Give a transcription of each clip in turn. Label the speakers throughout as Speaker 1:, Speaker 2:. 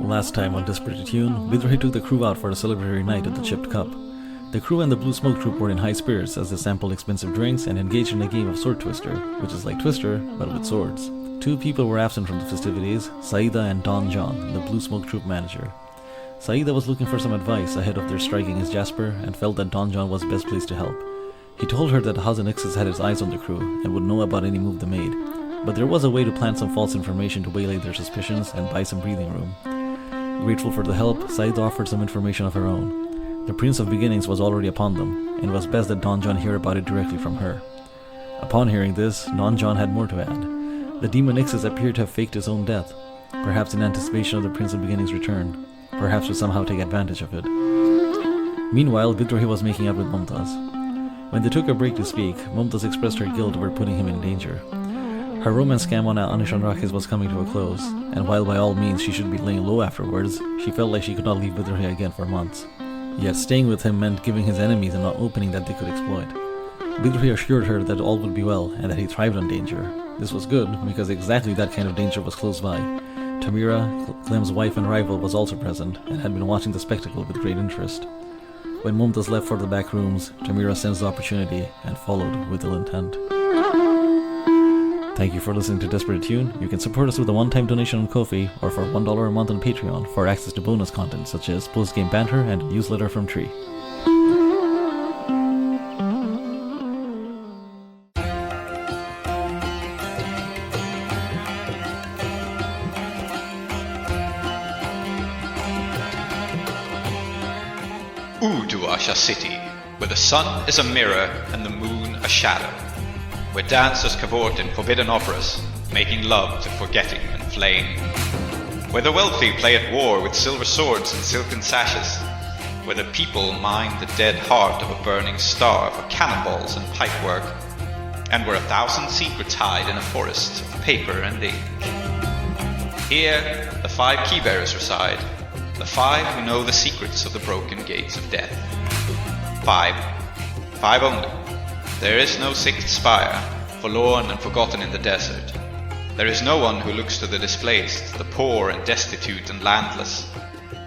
Speaker 1: Last time on Desperate Attune, Bidrohi took the crew out for a celebratory night at the Chipped Cup. The crew and the Blue Smoke Troop were in high spirits as they sampled expensive drinks and engaged in a game of Sword Twister, which is like Twister, but with swords. Two people were absent from the festivities, Saeeda and Don John, the Blue Smoke Troop manager. Saeeda was looking for some advice ahead of their striking as Jasper and felt that Don John was best placed to help. He told her that Hazenixus had his eyes on the crew and would know about any move they made, but there was a way to plant some false information to waylay their suspicions and buy some breathing room. Grateful for the help, Saeeda offered some information of her own. The Prince of Beginnings was already upon them, and it was best that Don John hear about it directly from her. Upon hearing this, Don John had more to add. The demon Ixus appeared to have faked his own death, perhaps in anticipation of the Prince of Beginnings' return, perhaps to somehow take advantage of it. Meanwhile, Bidrohi was making up with Mumtaz. When they took a break to speak, Mumtaz expressed her guilt over putting him in danger. Her romance scam on Anishan Rakis was coming to a close, and while by all means she should be laying low afterwards, she felt like she could not leave Bidrohi again for months. Yet staying with him meant giving his enemies an opening that they could exploit. Bidrohi assured her that all would be well and that he thrived on danger. This was good, because exactly that kind of danger was close by. Tamira, Clem's wife and rival, was also present and had been watching the spectacle with great interest. When Mumtaz left for the back rooms, Tamira sensed the opportunity and followed with ill intent. Thank you for listening to Desperate Attune. You can support us with a one-time donation on Ko-fi or for $1 a month on Patreon for access to bonus content such as post-game banter and a newsletter from Tree.
Speaker 2: Uduasha City, where the sun is a mirror and the moon a shadow, where dancers cavort in forbidden operas, making love to forgetting and flame, where the wealthy play at war with silver swords and silken sashes, where the people mine the dead heart of a burning star for cannonballs and pipework, and where 1,000 secrets hide in a forest of paper and ink. Here, the 5 keybearers reside, the 5 who know the secrets of the broken gates of death. 5 only. There is no 6th spire, forlorn and forgotten in the desert. There is no one who looks to the displaced, the poor and destitute and landless,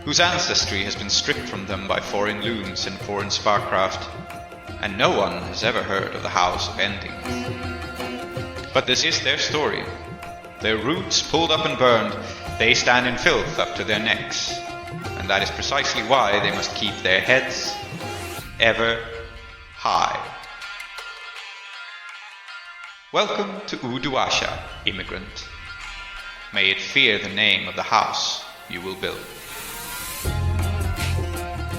Speaker 2: whose ancestry has been stripped from them by foreign looms and foreign sparkcraft, and no one has ever heard of the House of Ending. But this is their story. Their roots pulled up and burned, they stand in filth up to their necks, and that is precisely why they must keep their heads ever high. Welcome to Uduasha, immigrant. May it fear the name of the house you will build.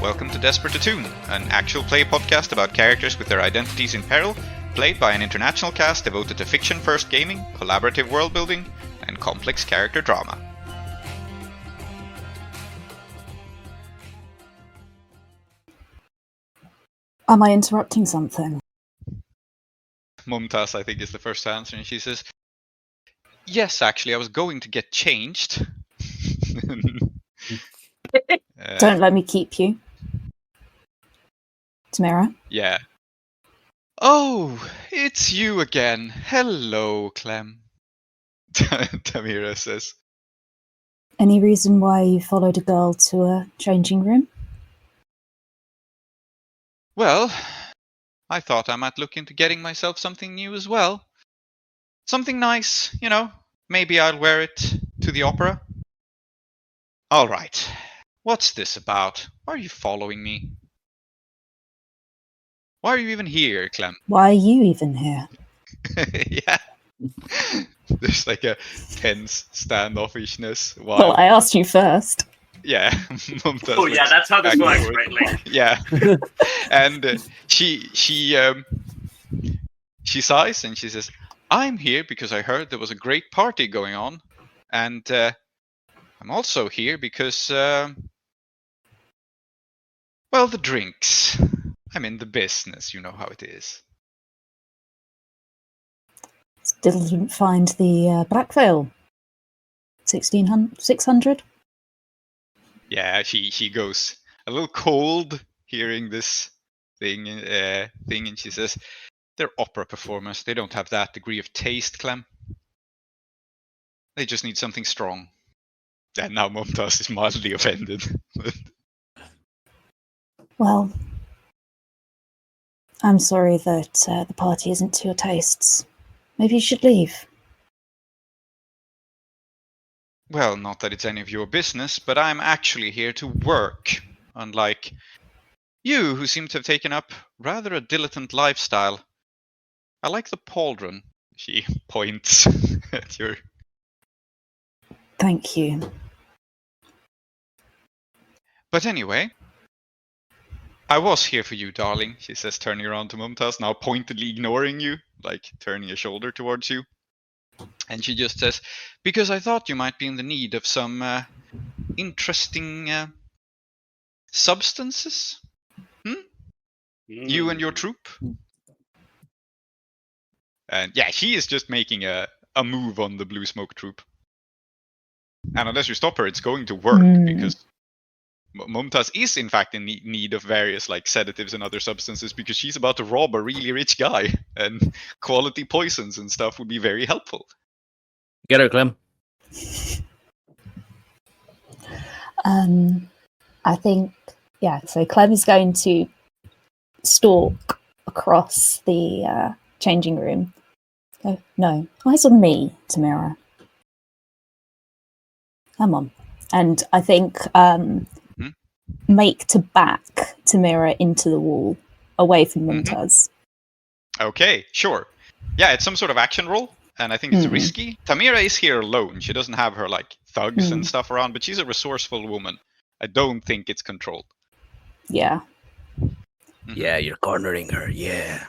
Speaker 2: Welcome to Desperate Attune, an actual play podcast about characters with their identities in peril, played by an international cast devoted to fiction-first gaming, collaborative world-building, and complex character drama.
Speaker 3: Am I interrupting something?
Speaker 2: Mumtaz, I think, is the first to answer, and she says, yes, actually, I was going to get changed.
Speaker 3: Don't let me keep you. Tamira?
Speaker 2: Yeah. Oh, it's you again. Hello, Clem. Tamira says.
Speaker 3: Any reason why you followed a girl to a changing room?
Speaker 2: Well, I thought I might look into getting myself something new as well. Something nice, you know. Maybe I'll wear it to the opera. All right. What's this about? Why are you following me? Why are you even here, Clem?
Speaker 3: Why are you even here?
Speaker 2: Yeah. There's like a tense standoffishness. Why?
Speaker 3: Well, I asked you first.
Speaker 2: Yeah.
Speaker 4: Oh yeah, that's how this works, right? Like,
Speaker 2: yeah. And she sighs and she says, I'm here because I heard there was a great party going on, and I'm also here because well, the drinks. I'm in the business, you know how it is.
Speaker 3: Still didn't find the Black Veil. 600?
Speaker 2: Yeah, she goes a little cold hearing this thing, and she says, they're opera performers. They don't have that degree of taste, Clem. They just need something strong. And now Mumtaz is mildly offended.
Speaker 3: Well, I'm sorry that the party isn't to your tastes. Maybe you should leave.
Speaker 2: Well, not that it's any of your business, but I'm actually here to work. Unlike you, who seem to have taken up rather a dilettante lifestyle. I like the pauldron. She points at your...
Speaker 3: Thank you.
Speaker 2: But anyway, I was here for you, darling, she says, turning around to Mumtaz, now pointedly ignoring you, like turning a shoulder towards you. And she just says, because I thought you might be in the need of some interesting substances? You and your troop? And yeah, she is just making a move on the blue smoke troop. And unless you stop her, it's going to work, because Mumtaz is in fact in need of various like sedatives and other substances, because she's about to rob a really rich guy, and quality poisons and stuff would be very helpful.
Speaker 5: Get her, Clem.
Speaker 3: I think, so Clem is going to stalk across the changing room. Go, no, eyes on me, Tamira. Come on. And I think make to back Tamira into the wall, away from Mumtaz.
Speaker 2: Okay, sure. Yeah, it's some sort of action roll, and I think it's risky. Tamira is here alone. She doesn't have her like thugs and stuff around, but she's a resourceful woman. I don't think it's controlled.
Speaker 3: Yeah.
Speaker 5: Yeah, you're cornering her, yeah.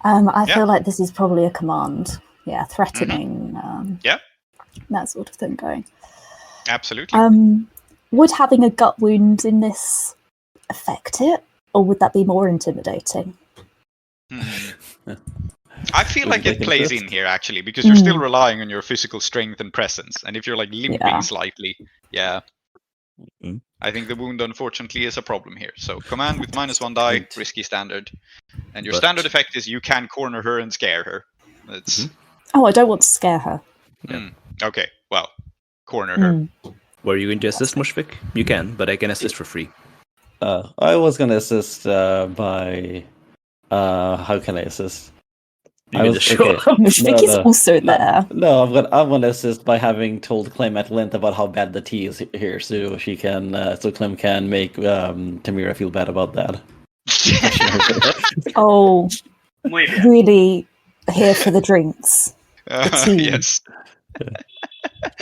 Speaker 3: I feel like this is probably a command. Yeah, threatening. That sort of thing going.
Speaker 2: Absolutely.
Speaker 3: Would having a gut wound in this affect it? Or would that be more intimidating?
Speaker 2: I feel like it plays in here, actually, because you're still relying on your physical strength and presence. And if you're like limping slightly, I think the wound, unfortunately, is a problem here. So command with -1 die, risky standard. And your standard effect is you can corner her and scare her. That's...
Speaker 3: Oh, I don't want to scare her.
Speaker 2: Okay, well, corner her.
Speaker 5: Were you going to assist, Mushfiq? You can, but I can assist for free.
Speaker 1: I was going to assist by... how can I assist?
Speaker 3: Mushfiq is also there.
Speaker 1: No, I'm gonna assist by having told Clem at length about how bad the tea is here, so she can, so Clem can make Tamira feel bad about that.
Speaker 3: Oh, really? Here for the drinks? The tea.
Speaker 2: Yes.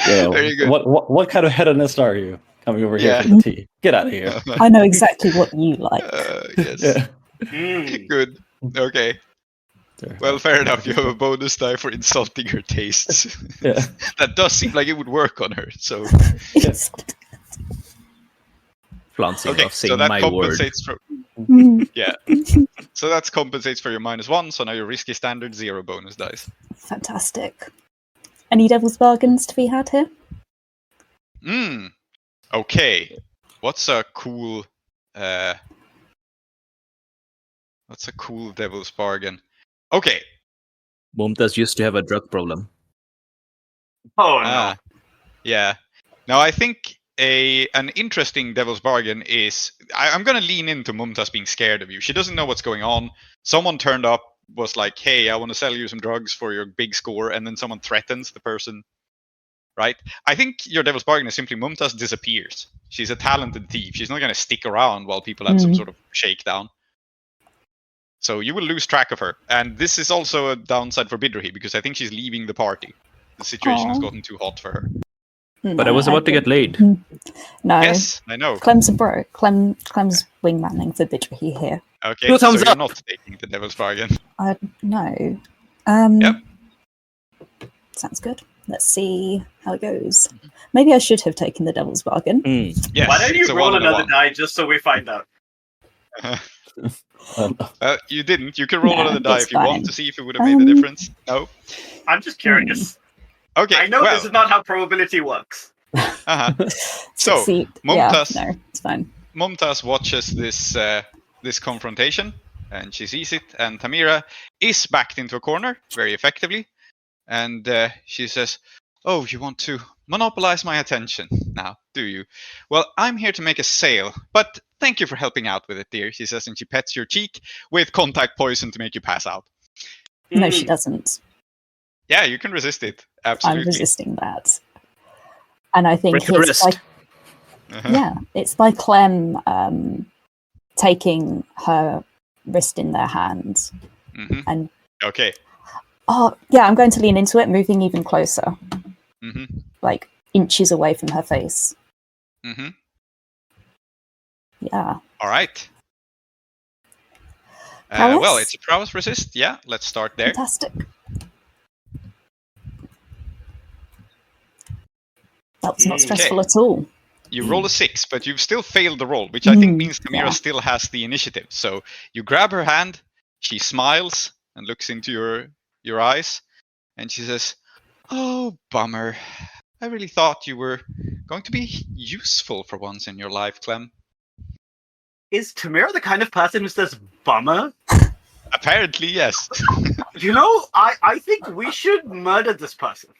Speaker 1: Yeah,
Speaker 2: very good.
Speaker 1: What kind of hedonist are you coming over here for the tea? Get out of here.
Speaker 3: I know exactly what you like.
Speaker 2: Yes. Good. Okay. Well, fair enough. You have a bonus die for insulting her tastes. That does seem like it would work on her. So,
Speaker 5: flaunting
Speaker 2: okay,
Speaker 5: of saying
Speaker 2: so that
Speaker 5: my
Speaker 2: compensates
Speaker 5: word.
Speaker 2: for So that compensates for your -1. So now your risky standard 0 bonus dice.
Speaker 3: Fantastic. Any devil's bargains to be had here?
Speaker 2: Okay. What's a cool devil's bargain? Okay.
Speaker 5: Mumtaz used to have a drug problem.
Speaker 4: Oh no.
Speaker 2: Yeah. Now I think an interesting devil's bargain is I'm gonna lean into Mumtaz being scared of you. She doesn't know what's going on. Someone turned up, was like, hey, I want to sell you some drugs for your big score, and then someone threatens the person. Right? I think your devil's bargain is simply Mumtaz disappears. She's a talented thief. She's not gonna stick around while people have some sort of shakedown. So you will lose track of her. And this is also a downside for Bidrohi, because I think she's leaving the party. The situation has gotten too hot for her.
Speaker 5: But I was about to get laid.
Speaker 3: No.
Speaker 2: Yes, I know.
Speaker 3: Clem's a bro. Clem's wingmanning for Bidrohi here.
Speaker 2: Okay,
Speaker 5: Two
Speaker 2: so
Speaker 5: thumbs
Speaker 2: you're
Speaker 5: up.
Speaker 2: not taking the devil's bargain.
Speaker 3: No.
Speaker 2: Yep.
Speaker 3: Sounds good. Let's see how it goes. Maybe I should have taken the devil's bargain.
Speaker 2: Yes,
Speaker 4: Why don't you
Speaker 2: it's a
Speaker 4: roll
Speaker 2: 1 and a
Speaker 4: another
Speaker 2: 1.
Speaker 4: die just so we find out?
Speaker 2: You didn't. You can roll
Speaker 3: No,
Speaker 2: another die
Speaker 3: it's
Speaker 2: if you
Speaker 3: fine.
Speaker 2: want to see if it would have made the difference. No?
Speaker 4: I'm just curious.
Speaker 2: Okay,
Speaker 4: I know
Speaker 2: well,
Speaker 4: this is not how probability works.
Speaker 2: So,
Speaker 3: See,
Speaker 2: Mumtaz,
Speaker 3: no, it's fine.
Speaker 2: Mumtaz watches this confrontation, and she sees it, and Tamira is backed into a corner very effectively, and she says, Oh, you want to monopolize my attention now, do you? Well, I'm here to make a sale, but thank you for helping out with it, dear, she says, and she pets your cheek with contact poison to make you pass out.
Speaker 3: No, she doesn't.
Speaker 2: Yeah, you can resist it. Absolutely.
Speaker 3: I'm resisting that. And I think
Speaker 5: Break your
Speaker 3: it's by,
Speaker 5: wrist.
Speaker 3: yeah, it's by Clem taking her wrist in their hands.
Speaker 2: Mhm.
Speaker 3: And
Speaker 2: Okay.
Speaker 3: oh, yeah, I'm going to lean into it, moving even closer,
Speaker 2: hmm
Speaker 3: like inches away from her face.
Speaker 2: hmm
Speaker 3: Yeah.
Speaker 2: All right.
Speaker 3: Prowess?
Speaker 2: Well, it's a prowess resist. Yeah, let's start there.
Speaker 3: Fantastic. That was not stressful at all.
Speaker 2: You roll a 6, but you've still failed the roll, which I think means Tamira
Speaker 3: yeah.
Speaker 2: still has the initiative. So you grab her hand, she smiles and looks into your eyes, and she says, "Oh, bummer. I really thought you were going to be useful for once in your life, Clem."
Speaker 4: Is Tamira the kind of person who says bummer?
Speaker 2: Apparently, yes.
Speaker 4: You know, I think we should murder this person.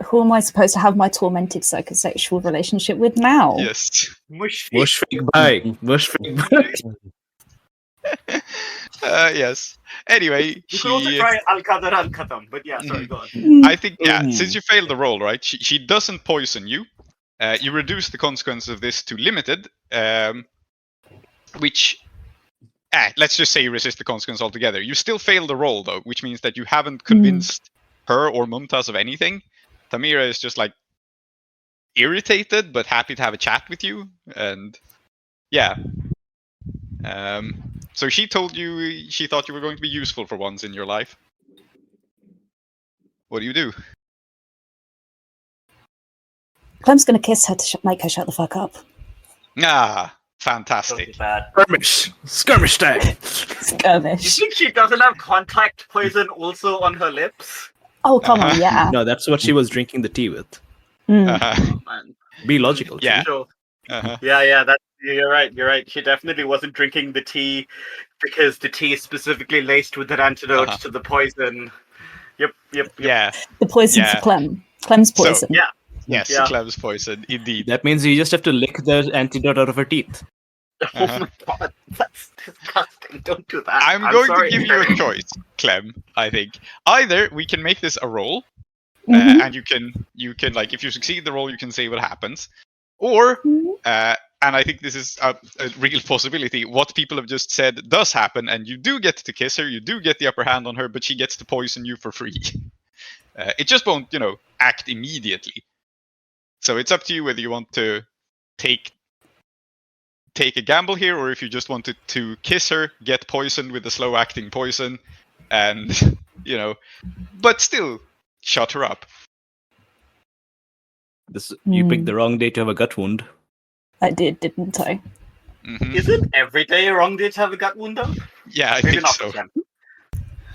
Speaker 3: Who am I supposed to have my tormented psychosexual relationship with now?
Speaker 2: Yes.
Speaker 5: Mushfiq bye. Mushfiq bye.
Speaker 2: Yes. Anyway,
Speaker 4: You could also try Al-Qadar Al-Khatam, but yeah, sorry, go on.
Speaker 2: I think, since you failed the roll, right, she doesn't poison you. You reduce the consequence of this to limited, which, let's just say you resist the consequence altogether. You still fail the roll, though, which means that you haven't convinced her or Mumtaz of anything. Tamira is just, like, irritated, but happy to have a chat with you, and, yeah. So she told you she thought you were going to be useful for once in your life. What do you do?
Speaker 3: Clem's going to kiss her to make her shut the fuck up.
Speaker 2: Ah, fantastic.
Speaker 4: Bad.
Speaker 5: Skirmish time.
Speaker 4: You
Speaker 3: Skirmish.
Speaker 4: think she doesn't have contact poison also on her lips?
Speaker 3: Oh, come on, yeah.
Speaker 5: No, that's what she was drinking the tea with.
Speaker 2: Uh-huh.
Speaker 4: Man.
Speaker 5: Be logical.
Speaker 2: Yeah.
Speaker 4: Sure.
Speaker 2: Uh-huh.
Speaker 4: Yeah, you're right. She definitely wasn't drinking the tea because the tea is specifically laced with that antidote to the poison. Yep.
Speaker 2: Yeah.
Speaker 3: The poison
Speaker 2: Yeah.
Speaker 3: for Clem. Clem's
Speaker 2: So,
Speaker 3: poison.
Speaker 4: Yeah.
Speaker 2: Yes,
Speaker 4: Yeah.
Speaker 2: Clem's poison, indeed.
Speaker 5: That means you just have to lick the antidote out of her teeth.
Speaker 4: Oh my god, that's disgusting. Don't do that.
Speaker 2: I'm going to give you a choice, Clem, I think. Either we can make this a roll, and you can like, if you succeed the roll, you can say what happens. Or, and I think this is a real possibility, what people have just said does happen, and you do get to kiss her, you do get the upper hand on her, but she gets to poison you for free. It just won't, act immediately. So it's up to you whether you want to take a gamble here, or if you just wanted to kiss her, get poisoned with the slow-acting poison, and, but still shut her up.
Speaker 5: You picked the wrong day to have a gut wound.
Speaker 3: I did, didn't I?
Speaker 2: Mm-hmm.
Speaker 4: Is it every day a wrong day to have a gut wound though?
Speaker 2: Yeah, I
Speaker 4: Maybe
Speaker 2: think
Speaker 4: not
Speaker 2: so.
Speaker 4: for them.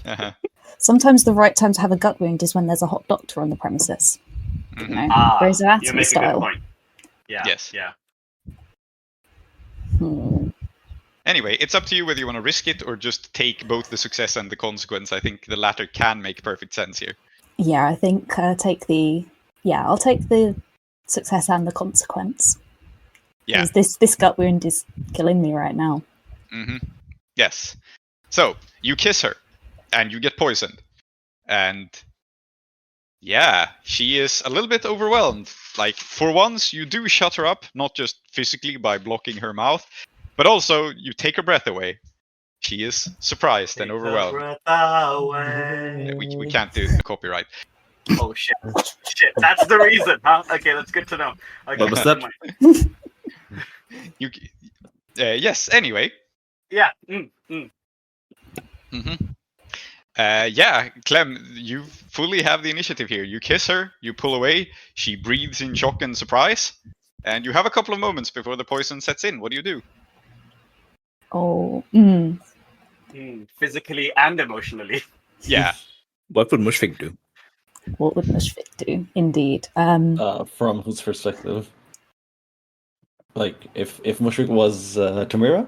Speaker 2: Uh-huh.
Speaker 3: Sometimes the right time to have a gut wound is when there's a hot doctor on the premises.
Speaker 2: Mhm.
Speaker 3: You know,
Speaker 4: You
Speaker 3: Grey's Anatomy
Speaker 4: make a good
Speaker 3: style.
Speaker 4: point. Yeah.
Speaker 2: Yes.
Speaker 4: Yeah.
Speaker 2: Anyway, it's up to you whether you want to risk it or just take both the success and the consequence. I think the latter can make perfect sense here.
Speaker 3: Yeah, I think I'll take the success and the consequence.
Speaker 2: Yeah.
Speaker 3: Because this gut wound is killing me right now.
Speaker 2: Mm-hmm. Yes. So, you kiss her, and you get poisoned. And, yeah, she is a little bit overwhelmed. Like, for once, you do shut her up, not just physically by blocking her mouth, but also you take her breath away. She is surprised and overwhelmed. We can't do the copyright.
Speaker 4: Oh shit! That's the reason, huh? Okay, that's good to know. Okay,
Speaker 5: What was that?
Speaker 2: Yes. Anyway.
Speaker 4: Yeah.
Speaker 2: Mm-hmm. Yeah, Clem, you fully have the initiative here. You kiss her, you pull away, she breathes in shock and surprise, and you have a couple of moments before the poison sets in. What do you do?
Speaker 3: Oh,
Speaker 4: Physically and emotionally.
Speaker 2: Yeah.
Speaker 5: What would Mushfiq do?
Speaker 3: what would Mushfiq do? Indeed.
Speaker 1: From whose perspective? Like, if Mushfiq was Tamira?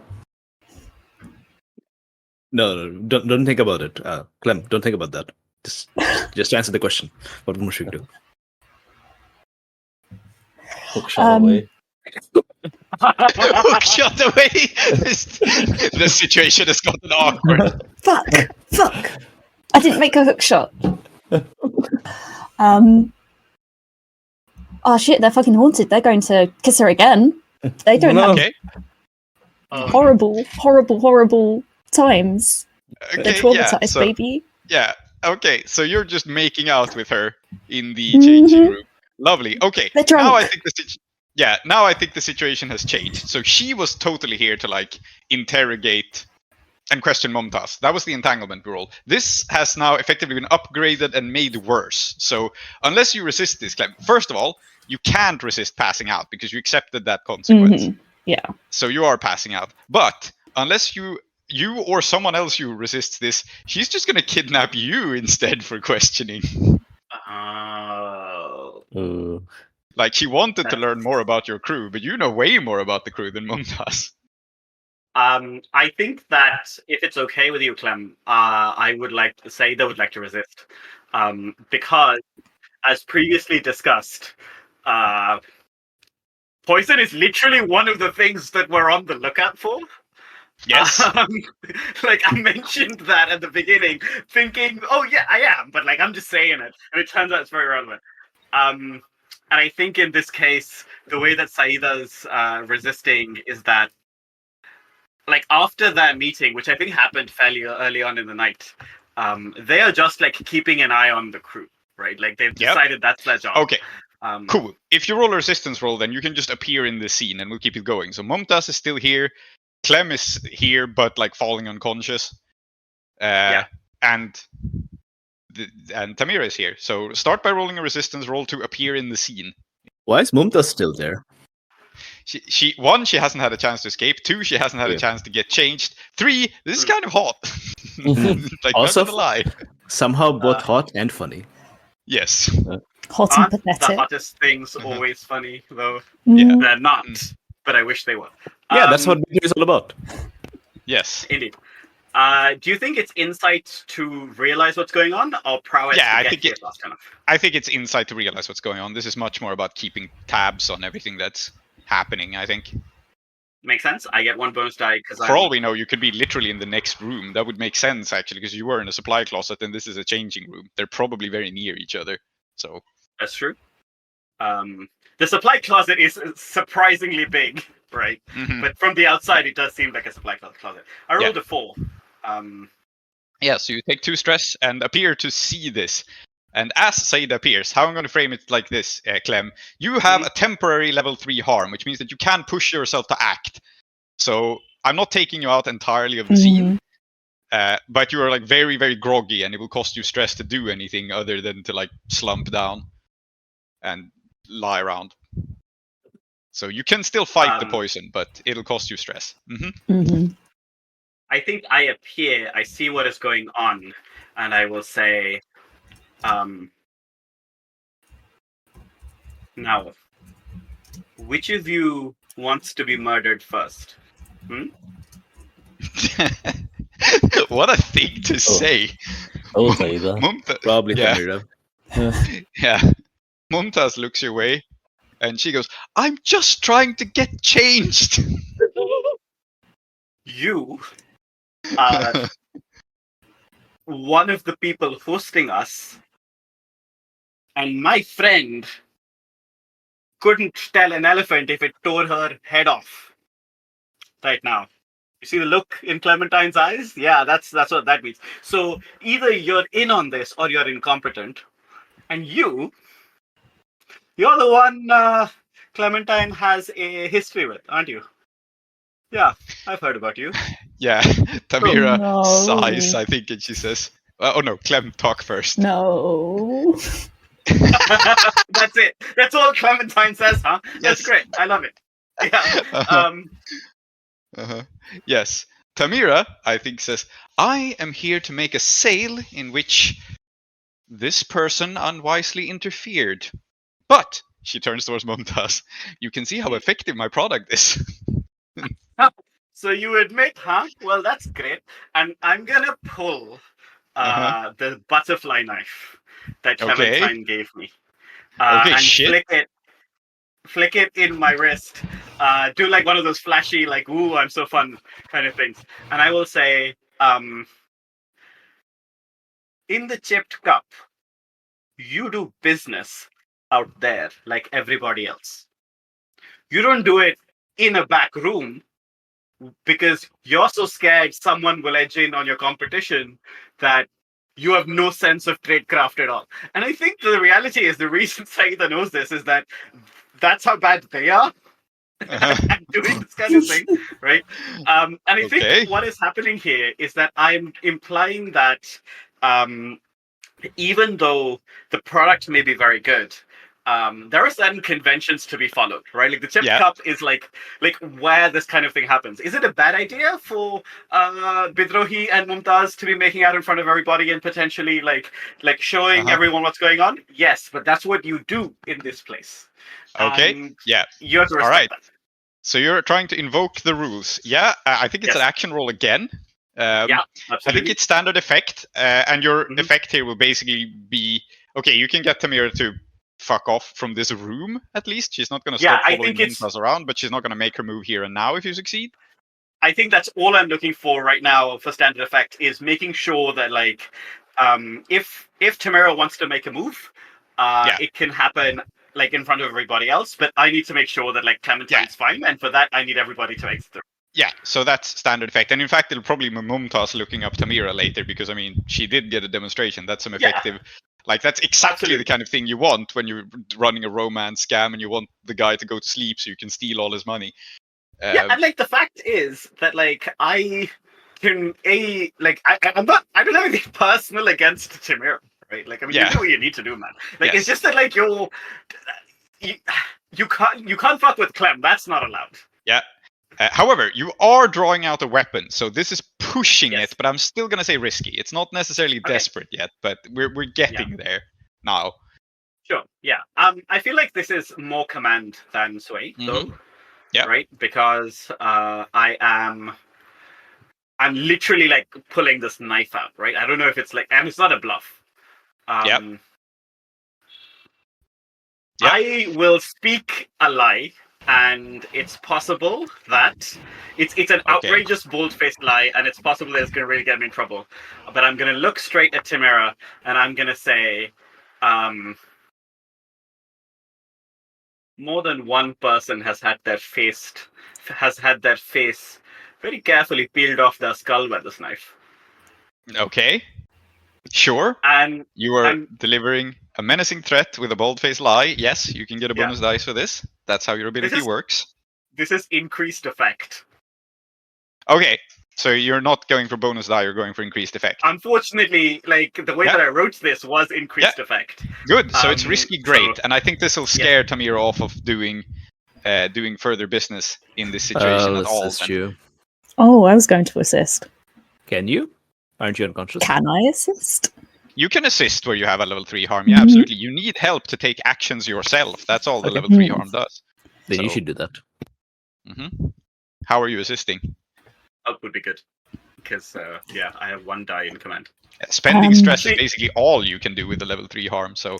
Speaker 5: No, don't think about it. Clem, don't think about that. Just answer the question. What would Mushfiq do?
Speaker 1: Hookshot away.
Speaker 2: Hookshot away. The situation has gotten awkward.
Speaker 3: Fuck! I didn't make a hook shot. Oh shit, they're fucking haunted. They're going to kiss her again. They don't have
Speaker 2: Okay.
Speaker 3: horrible times. They're
Speaker 2: Okay.
Speaker 3: traumatized,
Speaker 2: Yeah.
Speaker 3: baby.
Speaker 2: Yeah. Okay. So you're just making out with her in the changing room. Lovely. Okay.
Speaker 3: They're drunk.
Speaker 2: Now I think now I think the situation has changed. So she was totally here to like interrogate and question Mumtaz. That was the entanglement role. This has now effectively been upgraded and made worse. So unless you resist this, Clem, first of all, you can't resist passing out because you accepted that consequence.
Speaker 3: Mm-hmm. Yeah.
Speaker 2: So you are passing out. But unless you or someone else you resists this, she's just going to kidnap you instead for questioning.
Speaker 4: Oh.
Speaker 2: Like, she wanted to learn more about your crew, but you know way more about the crew than Mumtaz.
Speaker 4: I think that if it's okay with you, Clem, I would like to say they would like to resist. Because, as previously discussed, poison is literally one of the things that we're on the lookout for.
Speaker 2: Yes.
Speaker 4: Like, I mentioned that at the beginning, thinking, oh yeah, I am, but like, I'm just saying it. And it turns out it's very relevant. And I think in this case, the way that Saeeda's resisting is that, like, after that meeting, which I think happened fairly early on in the night, they are just like keeping an eye on the crew, right? Like, they've decided that's their job.
Speaker 2: Okay. Cool. If you roll a resistance roll, then you can just appear in the scene and we'll keep it going. So Mumtaz is still here. Clem is here, but like falling unconscious. And Tamira is here. So start by rolling a resistance roll to appear in the scene.
Speaker 5: Why is Mumtaz still there?
Speaker 2: She hasn't had a chance to escape. 2, she hasn't had a chance to get changed. 3, this is kind of hot. Like,
Speaker 5: Also,
Speaker 2: not gonna lie.
Speaker 5: Somehow both hot and funny.
Speaker 2: Yes.
Speaker 3: Hot and
Speaker 4: Aren't the
Speaker 3: pathetic.
Speaker 4: hottest things always funny, though?
Speaker 2: Yeah.
Speaker 4: They're not, but I wish they were.
Speaker 5: Yeah, that's what Bidrohi is all about.
Speaker 2: Yes.
Speaker 4: Indeed. Do you think it's insight to realize what's going on, or prowess
Speaker 2: Yeah,
Speaker 4: to
Speaker 2: I
Speaker 4: get
Speaker 2: think
Speaker 4: here fast enough?
Speaker 2: I think it's insight to realize what's going on. This is much more about keeping tabs on everything that's happening, I think.
Speaker 4: Makes sense. I get 1 bonus die because
Speaker 2: For all we know, you could be literally in the next room. That would make sense, actually, because you were in a supply closet and this is a changing room. They're probably very near each other. So
Speaker 4: That's true. The supply closet is surprisingly big, right? But from the outside, it does seem like a supply closet. I rolled a 4.
Speaker 2: yeah, so you take 2 stress and appear to see this. And as Saeeda appears, how I'm going to frame it like this, Clem, you have a temporary level 3 harm, which means that you can push yourself to act. So I'm not taking you out entirely of the scene, but you are like very, very groggy, and it will cost you stress to do anything other than to like slump down and lie around. So you can still fight the poison, but it'll cost you stress.
Speaker 4: I think I appear, I see what is going on, and I will say, now, which of you wants to be murdered first?
Speaker 2: What a thing to say.
Speaker 1: Oh, Saeeda.
Speaker 5: Probably
Speaker 2: yeah.
Speaker 5: Tamira.
Speaker 2: Yeah. Mumtaz looks your way, and she goes, I'm just trying to get changed.
Speaker 4: You are one of the people hosting us, and my friend couldn't tell an elephant if it tore her head off right now. You see the look in Clementine's eyes? Yeah, that's what that means. So either you're in on this or you're incompetent. And you're the one Clementine has a history with, aren't you? Yeah, I've heard about you.
Speaker 2: Yeah, Tamira
Speaker 3: no.
Speaker 2: sighs, I think, and she says, oh no, Clem, talk first.
Speaker 3: No.
Speaker 4: That's it. That's all Clementine says, huh? That's
Speaker 2: Yes.
Speaker 4: great. I love it. Yeah.
Speaker 2: Yes. Tamira, I think, says, I am here to make a sale in which this person unwisely interfered. But, she turns towards Mumtaz, you can see how effective my product is.
Speaker 4: So you admit, huh? Well, that's great. And I'm gonna pull the butterfly knife that
Speaker 2: Okay.
Speaker 4: Clementine gave me.
Speaker 2: Okay,
Speaker 4: and
Speaker 2: shit.
Speaker 4: flick it in my wrist. Do like one of those flashy, like, ooh, I'm so fun kind of things. And I will say, in the chipped cup, you do business out there like everybody else. You don't do it in a back room because you're so scared someone will edge in on your competition that you have no sense of tradecraft at all. And I think the reality is the reason Saeeda knows this is that that's how bad they are at doing this kind of thing, right? And I
Speaker 2: Okay.
Speaker 4: think what is happening here is that I'm implying that even though the product may be very good, there are certain conventions to be followed, right? Like the chip cup is like where this kind of thing happens. Is it a bad idea for Bidrohi and Mumtaz to be making out in front of everybody and potentially like showing everyone what's going on? Yes, but that's what you do in this place.
Speaker 2: Okay.
Speaker 4: And
Speaker 2: Yeah.
Speaker 4: you have to respect that.
Speaker 2: So you're trying to invoke the rules. Yeah, I think it's
Speaker 4: Yes.
Speaker 2: an action roll again.
Speaker 4: Yeah,
Speaker 2: I
Speaker 4: absolutely.
Speaker 2: think it's standard effect, and your effect here will basically be, okay, you can get Tamira to fuck off from this room, at least. She's not going to stop following Mumtaz around, but she's not going to make her move here and now if you succeed.
Speaker 4: I think that's all I'm looking for right now for standard effect is making sure that, like, if Tamira wants to make a move, it can happen like in front of everybody else. But I need to make sure that like Clementine's fine, and for that I need everybody to exit the room.
Speaker 2: Yeah, so that's standard effect. And in fact, it'll probably be Mumtaz looking up Tamira later because, I mean, she did get a demonstration. That's some effective... Like, that's exactly the kind of thing you want when you're running a romance scam and you want the guy to go to sleep so you can steal all his money.
Speaker 4: And like the fact is that like I can I don't have anything personal against Tamira, right? Like I mean you do what you need to do, man. Like it's just that like you can't fuck with Clem. That's not allowed.
Speaker 2: Yeah. However, you are drawing out a weapon, so this is pushing it, but I'm still gonna say risky. It's not necessarily desperate yet, but we're getting there now.
Speaker 4: Sure. Yeah. I feel like this is more command than sway, though.
Speaker 2: Yeah.
Speaker 4: Right? Because I'm literally like pulling this knife out, right? I don't know if it's like, and it's not a bluff. I will speak a lie. And it's possible that it's an outrageous, bold-faced lie, and it's possible that it's going to really get me in trouble. But I'm going to look straight at Tamira, and I'm going to say, more than one person has had their face very carefully peeled off their skull with this knife.
Speaker 2: Okay. Sure.
Speaker 4: And
Speaker 2: you are delivering a menacing threat with a bold-faced lie. Yes, you can get a bonus dice for this. That's how your ability works.
Speaker 4: This is increased effect.
Speaker 2: Okay, so you're not going for bonus die, you're going for increased effect.
Speaker 4: Unfortunately, like the way that I wrote this was increased effect.
Speaker 2: Good, so it's risky, great, and I think this will scare Tamira off of doing further business in this situation at all.
Speaker 3: Oh, I was going to assist.
Speaker 5: Can you? Aren't you unconscious?
Speaker 3: Can I assist?
Speaker 2: You can assist where you have a level 3 harm. Yeah, absolutely. You need help to take actions yourself. That's all the level 3 harm does.
Speaker 5: Then you should do that.
Speaker 2: How are you assisting?
Speaker 4: Help would be good. Because, I have one die in command.
Speaker 2: Spending stress is basically all you can do with the level 3 harm, so...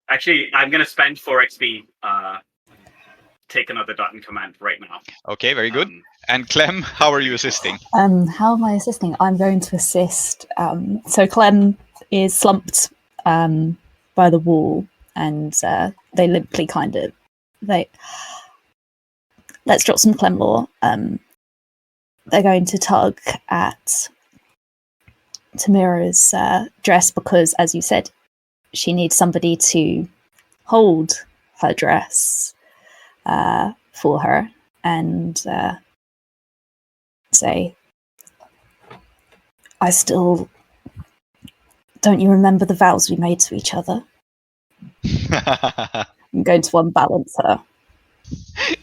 Speaker 4: Actually, I'm going to spend 4 XP, take another dot in command right now.
Speaker 2: Okay, very good. And Clem, how are you assisting?
Speaker 3: How am I assisting? I'm going to assist. So Clem is slumped by the wall, and they limply let's drop some Clem lore. They're going to tug at Tamira's dress because, as you said, she needs somebody to hold her dress for her and say, I still... Don't you remember the vows we made to each other? I'm going to unbalance her.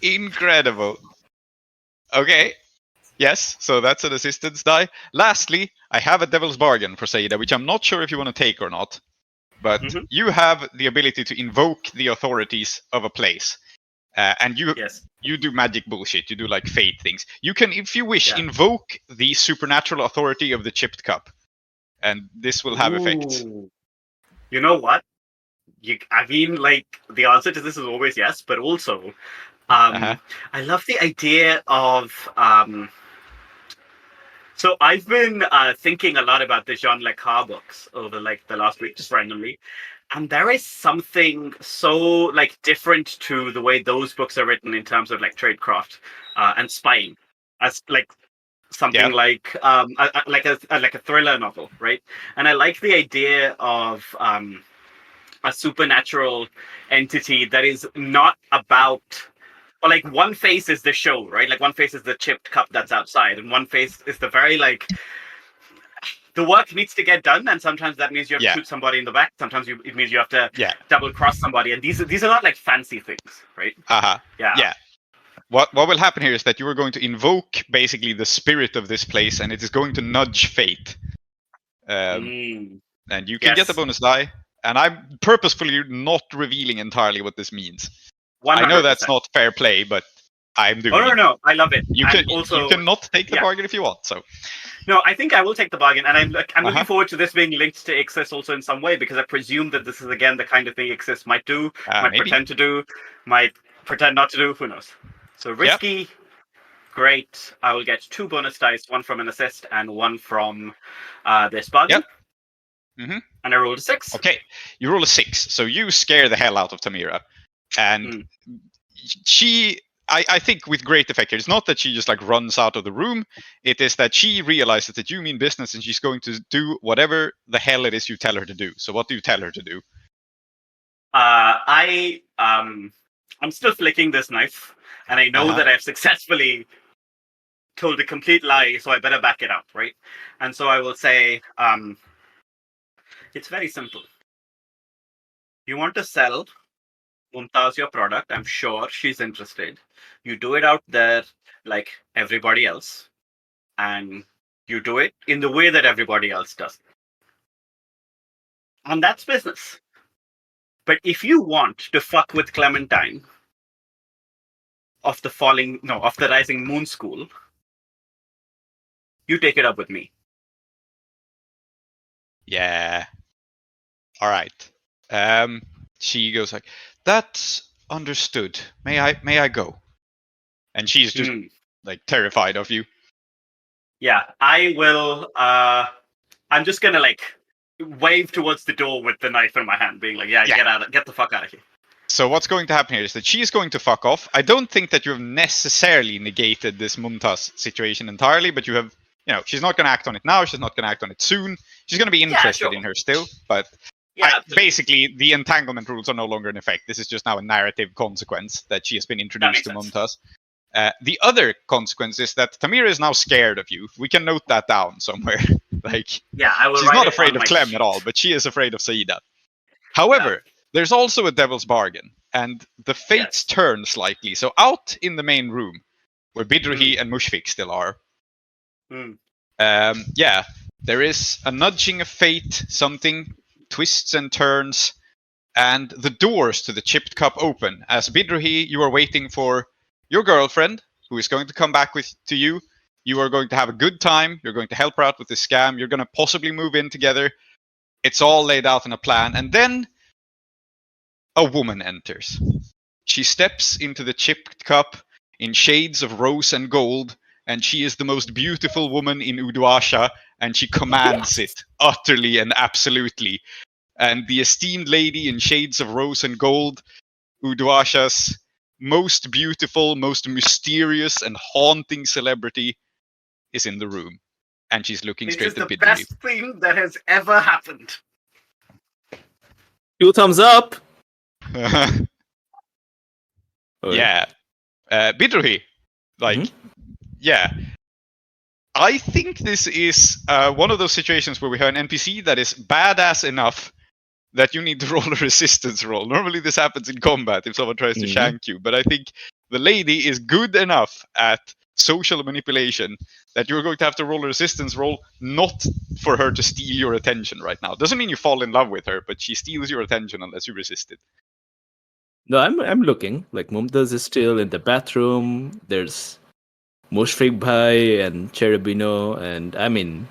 Speaker 2: Incredible. Okay. Yes, so that's an assistance die. Lastly, I have a devil's bargain for Saeeda, which I'm not sure if you want to take or not. But you have the ability to invoke the authorities of a place. and
Speaker 4: Yes.
Speaker 2: you do magic bullshit. You do like fate things. You can, if you wish,
Speaker 4: Yeah.
Speaker 2: invoke the supernatural authority of the chipped cup, and this will have effect.
Speaker 4: Ooh. You know what? I mean, like, the answer to this is always yes, but also, I love the idea of. So I've been thinking a lot about the Jean Le Carre books over like the last week, just randomly, and there is something so like different to the way those books are written in terms of like tradecraft and spying, as like something like a thriller novel, right? And I like the idea of a supernatural entity that is not about, or like one face is the show, right? Like one face is the chipped cup that's outside, and one face is the very like the work needs to get done, and sometimes that means you have to shoot somebody in the back. Sometimes it means you have to double cross somebody, and these are not like fancy things, right?
Speaker 2: Yeah. What will happen here is that you are going to invoke basically the spirit of this place, and it is going to nudge fate. And you can get a bonus die. And I'm purposefully not revealing entirely what this means. 100%. I know that's not fair play, but I'm doing it.
Speaker 4: No, I love it.
Speaker 2: You can not take the bargain if you want. So,
Speaker 4: no, I think I will take the bargain, and I'm looking forward to this being linked to Ixis also in some way, because I presume that this is again the kind of thing Ixis might do, might maybe pretend to do, might pretend not to do. Who knows? So risky. Great. I will get 2 bonus dice, 1 from an assist and 1 from this bargain.
Speaker 2: And
Speaker 4: I rolled a 6.
Speaker 2: Okay, you roll a 6, so you scare the hell out of Tamira, and she, I think, with great effect here. It's not that she just like runs out of the room; it is that she realizes that you mean business, and she's going to do whatever the hell it is you tell her to do. So, what do you tell her to do?
Speaker 4: I'm still flicking this knife, and I know that I've successfully told a complete lie, so I better back it up, right? And so I will say, it's very simple. You want to sell Mumtaz your product. I'm sure she's interested. You do it out there like everybody else, and you do it in the way that everybody else does. And that's business. But if you want to fuck with Clementine of the Rising Moon School, you take it up with me.
Speaker 2: Yeah. All right. She goes like, "That's understood. May I go?" And she's just like terrified of you.
Speaker 4: Yeah, I will. I'm just gonna like wave towards the door with the knife in my hand, being like, get the fuck out of here."
Speaker 2: So what's going to happen here is that she's going to fuck off. I don't think that you have necessarily negated this Mumtaz situation entirely, but you have, she's not going to act on it now. She's not going to act on it soon. She's going to be interested in her still, but basically the entanglement rules are no longer in effect. This is just now a narrative consequence that she has been introduced to Mumtaz. The other consequence is that Tamira is now scared of you. We can note that down somewhere.
Speaker 4: I will.
Speaker 2: She's not afraid of Clem at all, but she is afraid of Saeeda. However, there's also a devil's bargain, and the fates turn slightly. So out in the main room, where Bidrohi and Mushfiq still are, there is a nudging of fate. Something twists and turns, and the doors to the chipped cup open. As Bidrohi, you are waiting for your girlfriend, who is going to come back to you. You are going to have a good time. You're going to help her out with the scam. You're going to possibly move in together. It's all laid out in a plan. And then a woman enters. She steps into the chipped cup in shades of rose and gold, and she is the most beautiful woman in Uduasha, and she commands it utterly and absolutely. And the esteemed lady in shades of rose and gold, Uduasha's most beautiful, most mysterious and haunting celebrity, is in the room, and she's looking straight at Bidrohi.
Speaker 4: It is the best thing that has ever happened.
Speaker 5: 2 thumbs up.
Speaker 2: Bidrohi, I think this is one of those situations where we have an NPC that is badass enough that you need to roll a resistance roll. Normally this happens in combat if someone tries to shank you, but I think the lady is good enough at social manipulation that you're going to have to roll a resistance roll, not for her to steal your attention right now. Doesn't mean you fall in love with her, but she steals your attention unless you resist it.
Speaker 5: No, I'm looking. Like Mumtaz is still in the bathroom. There's Mushfiq Bhai and Cherubino, and I mean,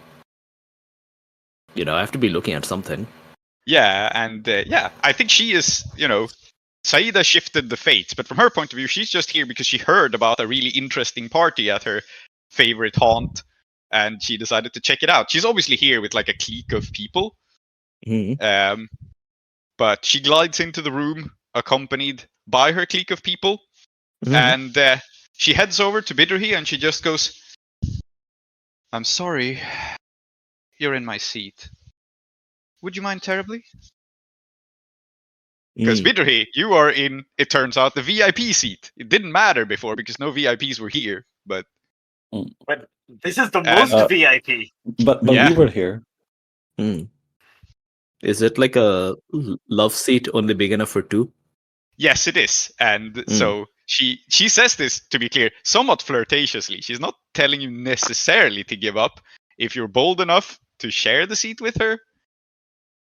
Speaker 5: I have to be looking at something.
Speaker 2: Yeah, and I think she is, Saeeda shifted the fates, but from her point of view, she's just here because she heard about a really interesting party at her favorite haunt, and she decided to check it out. She's obviously here with like a clique of people, but she glides into the room accompanied by her clique of people, and she heads over to Bidrohi and she just goes, "I'm sorry, you're in my seat. Would you mind terribly?" Because Bidrohi, you are in, it turns out, the VIP seat. It didn't matter before because no VIPs were here, but
Speaker 4: this is the most VIP.
Speaker 1: But
Speaker 2: Yeah.
Speaker 1: we were here.
Speaker 5: Is it like a love seat only big enough for two?
Speaker 2: Yes, it is. And so she says this, to be clear, somewhat flirtatiously. She's not telling you necessarily to give up. If you're bold enough to share the seat with her,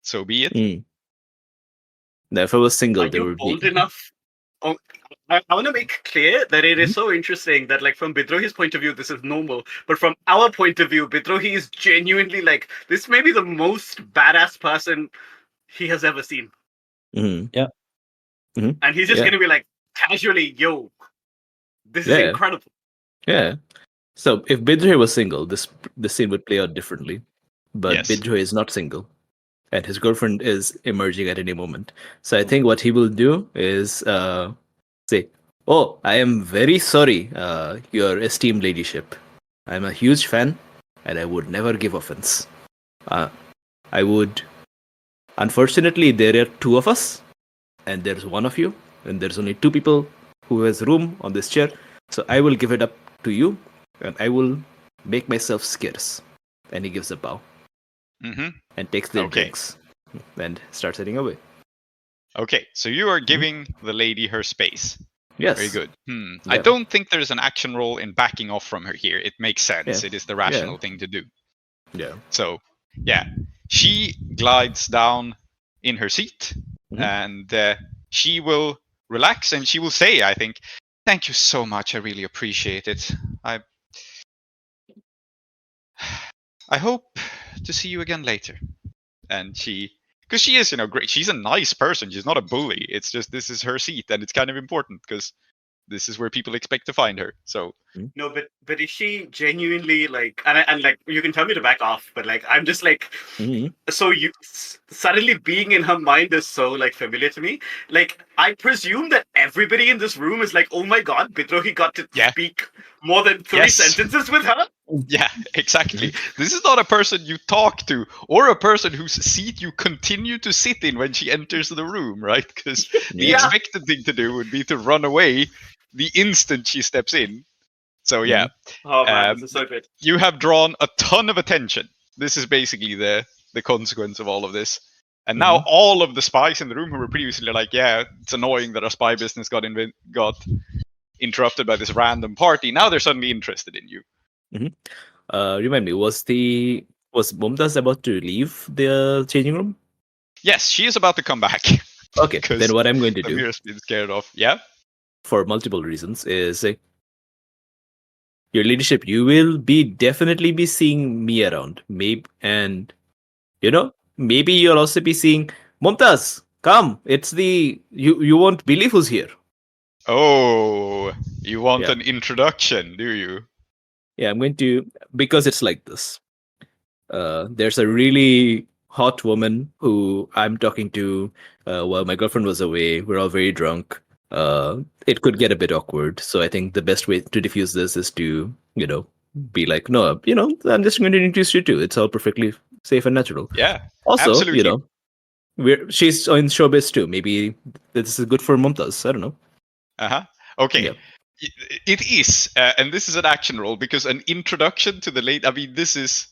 Speaker 2: so be it.
Speaker 5: Now, if I was single,
Speaker 4: Are
Speaker 5: there
Speaker 4: you
Speaker 5: would
Speaker 4: bold
Speaker 5: be.
Speaker 4: enough? Oh, I want to make clear that it is so interesting that, like, from Bidrohi's point of view, this is normal. But from our point of view, Bidrohi is genuinely like, this may be the most badass person he has ever seen.
Speaker 1: Yeah.
Speaker 4: And he's just going to be like, casually, yo, this is incredible.
Speaker 5: Yeah. So if Bidrohi was single, this scene would play out differently. But
Speaker 2: Yes.
Speaker 5: Bidrohi is not single. And his girlfriend is emerging at any moment. So I think what he will do is say, "Oh, I am very sorry, your esteemed ladyship. I'm a huge fan, and I would never give offense. I would. Unfortunately, there are two of us, and there's one of you, and there's only two people who has room on this chair. So I will give it up to you, and I will make myself scarce." And he gives a bow. And takes their drinks and starts heading away.
Speaker 2: Okay, so you are giving the lady her space.
Speaker 5: Yes.
Speaker 2: Very good.
Speaker 5: Yeah.
Speaker 2: I don't think there's an action roll in backing off from her here. It makes sense.
Speaker 5: Yeah.
Speaker 2: It is the rational thing to do.
Speaker 5: Yeah.
Speaker 2: So, she glides down in her seat and she will relax and she will say, I think, "Thank you so much. I really appreciate it. I hope to see you again later." And because she is, great. She's a nice person. She's not a bully. It's just this is her seat, and it's kind of important because this is where people expect to find her. So
Speaker 4: No, but is she genuinely like, and like, you can tell me to back off, but like, I'm just like, so you suddenly being in her mind is so like familiar to me. Like, I presume that everybody in this room is like, oh my god, Bidrohi got to speak more than 3 sentences with her.
Speaker 2: Yeah, exactly. This is not a person you talk to or a person whose seat you continue to sit in when she enters the room, right? Because the expected thing to do would be to run away the instant she steps in. So
Speaker 4: Oh man, this is so good.
Speaker 2: You have drawn a ton of attention. This is basically the consequence of all of this. And now all of the spies in the room who were previously like, it's annoying that our spy business got interrupted by this random party. Now they're suddenly interested in you.
Speaker 5: Remind me, was Mumtaz about to leave the changing room?
Speaker 2: Yes, she is about to come back.
Speaker 5: Okay, then what I'm going to do,
Speaker 2: Amira's been scared of. Yeah?
Speaker 5: For multiple reasons, is your leadership, you will definitely be seeing me around. Maybe you'll also be seeing Mumtaz. Come, it's you won't believe who's here.
Speaker 2: Oh, you want an introduction, do you?
Speaker 5: Yeah, I'm going to, because it's like this. There's a really hot woman who I'm talking to while my girlfriend was away. We're all very drunk. It could get a bit awkward. So I think the best way to diffuse this is to, be like, no, I'm just going to introduce you to. It's all perfectly safe and natural.
Speaker 2: Yeah.
Speaker 5: Also,
Speaker 2: absolutely.
Speaker 5: She's in showbiz too. Maybe this is good for Mumtaz. I don't know.
Speaker 2: Okay.
Speaker 5: Yeah.
Speaker 2: It is, and this is an action roll because an introduction to the late. I mean, this is.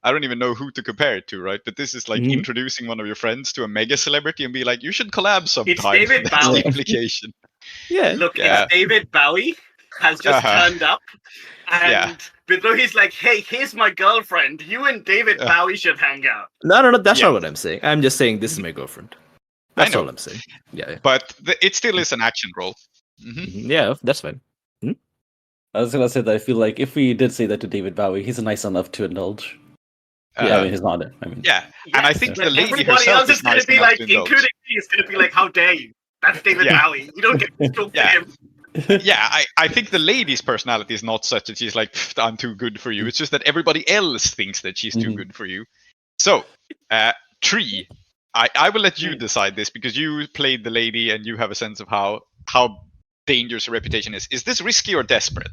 Speaker 2: I don't even know who to compare it to, right? But this is like introducing one of your friends to a mega celebrity and be like, you should collab sometime.
Speaker 4: It's David
Speaker 2: That's
Speaker 4: Bowie.
Speaker 2: the implication.
Speaker 4: Look, it's David Bowie has just turned up, and Bidrohi's like, hey, here's my girlfriend. You and David Bowie should hang out.
Speaker 5: No, that's not what I'm saying. I'm just saying this is my girlfriend. That's
Speaker 2: know.
Speaker 5: all I'm saying. Yeah.
Speaker 2: But it still is an action roll.
Speaker 5: Yeah, that's fine.
Speaker 1: I was gonna say that I feel like if we did say that to David Bowie, he's nice enough to indulge.
Speaker 5: Yeah.
Speaker 1: I mean, he's not. I mean,
Speaker 2: Yeah, and I think
Speaker 4: but
Speaker 2: the lady
Speaker 4: everybody
Speaker 2: herself
Speaker 4: else
Speaker 2: is
Speaker 4: is going
Speaker 2: nice
Speaker 4: to be
Speaker 2: enough
Speaker 4: like,
Speaker 2: to indulge.
Speaker 4: including me, is going to be like, how dare you? That's David
Speaker 2: Yeah.
Speaker 4: Bowie. You don't get to talk
Speaker 2: Yeah.
Speaker 4: to him.
Speaker 2: Yeah, I think the lady's personality is not such that she's like, "Pfft, I'm too good for you. It's just that everybody else thinks that she's too good for you. So, Tree, I will let you decide this because you played the lady and you have a sense of how dangerous her reputation is. Is this risky or desperate?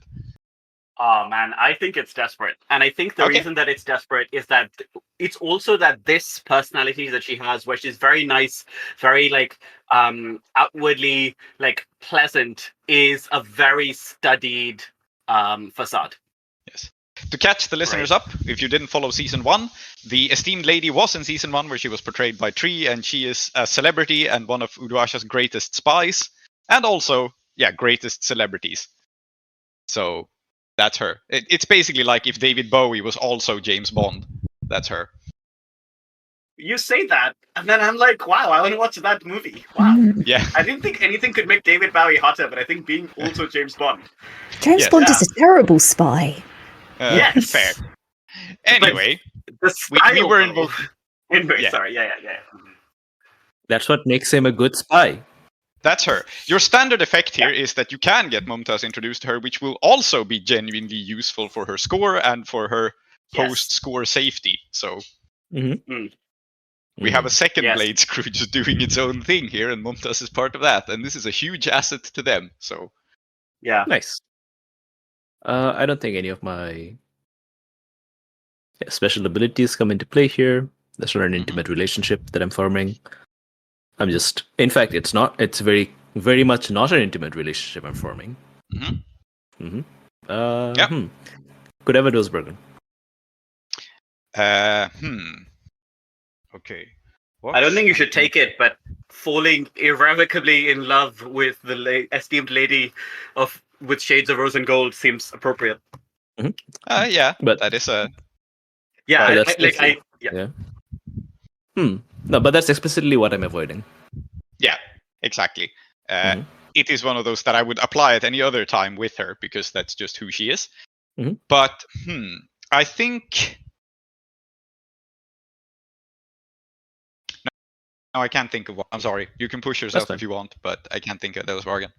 Speaker 4: Oh man, I think it's desperate. And I think the
Speaker 2: Okay.
Speaker 4: reason that it's desperate is that it's also that this personality that she has, where she's very nice, very like outwardly like pleasant, is a very studied facade.
Speaker 2: Yes. To catch the listeners up, if you didn't follow season 1, the esteemed lady was in season 1 where she was portrayed by Tree, and she is a celebrity and one of Uduasha's greatest spies, and also, greatest celebrities. So that's her. It's basically like if David Bowie was also James Bond. That's her.
Speaker 4: You say that, and then I'm like, wow, I want to watch that movie. Wow.
Speaker 2: Yeah.
Speaker 4: I didn't think anything could make David Bowie hotter, but I think being also James Bond.
Speaker 3: James
Speaker 2: Yes.
Speaker 3: Bond is a terrible spy.
Speaker 4: Yes.
Speaker 2: Fair. Anyway,
Speaker 4: The
Speaker 2: we
Speaker 4: style,
Speaker 2: were
Speaker 4: though.
Speaker 2: involved.
Speaker 4: Anyway,
Speaker 2: Yeah.
Speaker 4: sorry. Yeah.
Speaker 5: That's what makes him a good spy.
Speaker 2: That's her. Your standard effect here is that you can get Mumtaz introduced to her, which will also be genuinely useful for her score and for her post-score safety. So we have a second Blades crew just doing its own thing here, and Mumtaz is part of that. And this is a huge asset to them. So
Speaker 4: Yeah.
Speaker 5: Nice. I don't think any of my special abilities come into play here. That's not an intimate relationship that I'm forming. I'm just, in fact, it's not. It's very, very much not an intimate relationship I'm forming. Could have a Dosbergen.
Speaker 2: Okay.
Speaker 4: I don't think you should take it, but falling irrevocably in love with the esteemed lady with shades of rose and gold seems appropriate.
Speaker 2: Yeah,
Speaker 5: but
Speaker 2: that is a.
Speaker 4: Yeah,
Speaker 5: No, but that's explicitly what I'm avoiding.
Speaker 2: Yeah, exactly. It is one of those that I would apply at any other time with her because that's just who she is. But I think. No, I can't think of one. I'm sorry. You can push yourself if you want, but I can't think of those bargain.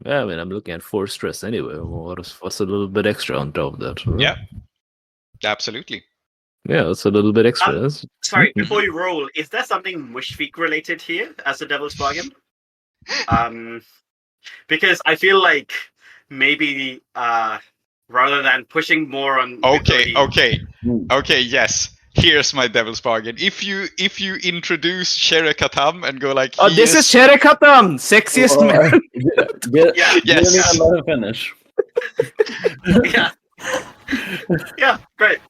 Speaker 5: Yeah, I mean, I'm looking at 4 stress anyway. What's a little bit extra on top of that? Right?
Speaker 2: Yeah, absolutely.
Speaker 5: Yeah, it's a little bit extra.
Speaker 4: Sorry, before you roll, is there something Mushfiq related here as a devil's bargain? Because I feel like maybe rather than pushing more on.
Speaker 2: Okay, yes. Here's my devil's bargain. If you introduce Sherekatam and go like,
Speaker 5: this is Sherekatam, sexiest man.
Speaker 2: Yes.
Speaker 1: Let him finish.
Speaker 4: Yeah, great.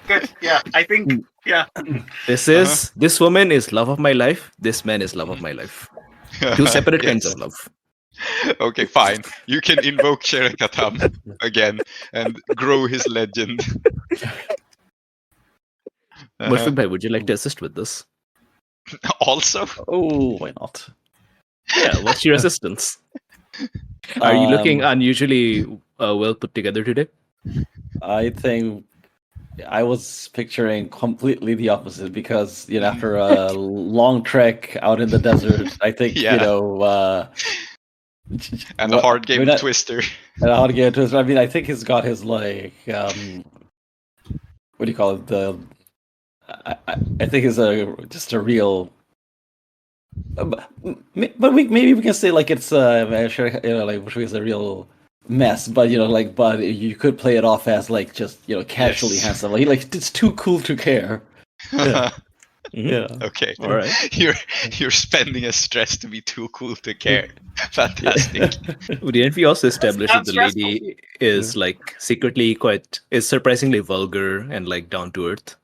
Speaker 4: Good. Yeah, I think. Yeah.
Speaker 5: This woman is love of my life. This man is love of my life. 2 separate kinds of love.
Speaker 2: Okay, fine. You can invoke Sherekatam again and grow his legend.
Speaker 5: Mushfiq bhai, would you like to assist with this?
Speaker 2: Also?
Speaker 1: Oh, why not?
Speaker 5: Yeah, what's your assistance? Are you looking unusually well put together today?
Speaker 1: I think I was picturing completely the opposite because, after a long trek out in the desert, I think,
Speaker 2: and a hard game of Twister.
Speaker 1: And a hard game of Twister. I mean, I think he's got his, like, what do you call it? I think it's just a real. But maybe we can say like it's Mushfiq a real mess, but but you could play it off as like just casually handsome. Like it's too cool to care. Yeah.
Speaker 2: Okay.
Speaker 5: All right.
Speaker 2: You're spending a stress to be too cool to care. Fantastic.
Speaker 5: Didn't we also establish that the lady is like secretly is surprisingly vulgar and like down to earth?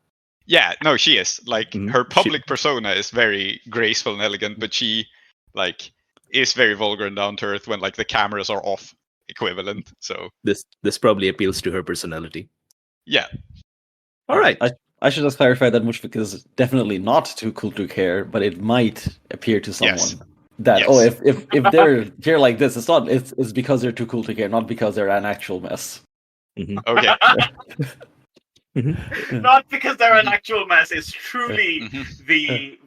Speaker 2: Yeah, no, she is. Like her public persona is very graceful and elegant, but she like is very vulgar and down to earth when like the cameras are off equivalent. So
Speaker 5: this probably appeals to her personality.
Speaker 2: Yeah.
Speaker 5: All right.
Speaker 1: I should just clarify that Mushfiq is definitely not too cool to care, but it might appear to someone
Speaker 2: Yes.
Speaker 1: that
Speaker 2: Yes.
Speaker 1: if they're here like this, it's because they're too cool to care, not because they're an actual mess.
Speaker 5: Mhm.
Speaker 2: Okay.
Speaker 5: Mhm.
Speaker 4: Not because they're an actual mess. It's truly
Speaker 2: Mhm.
Speaker 4: the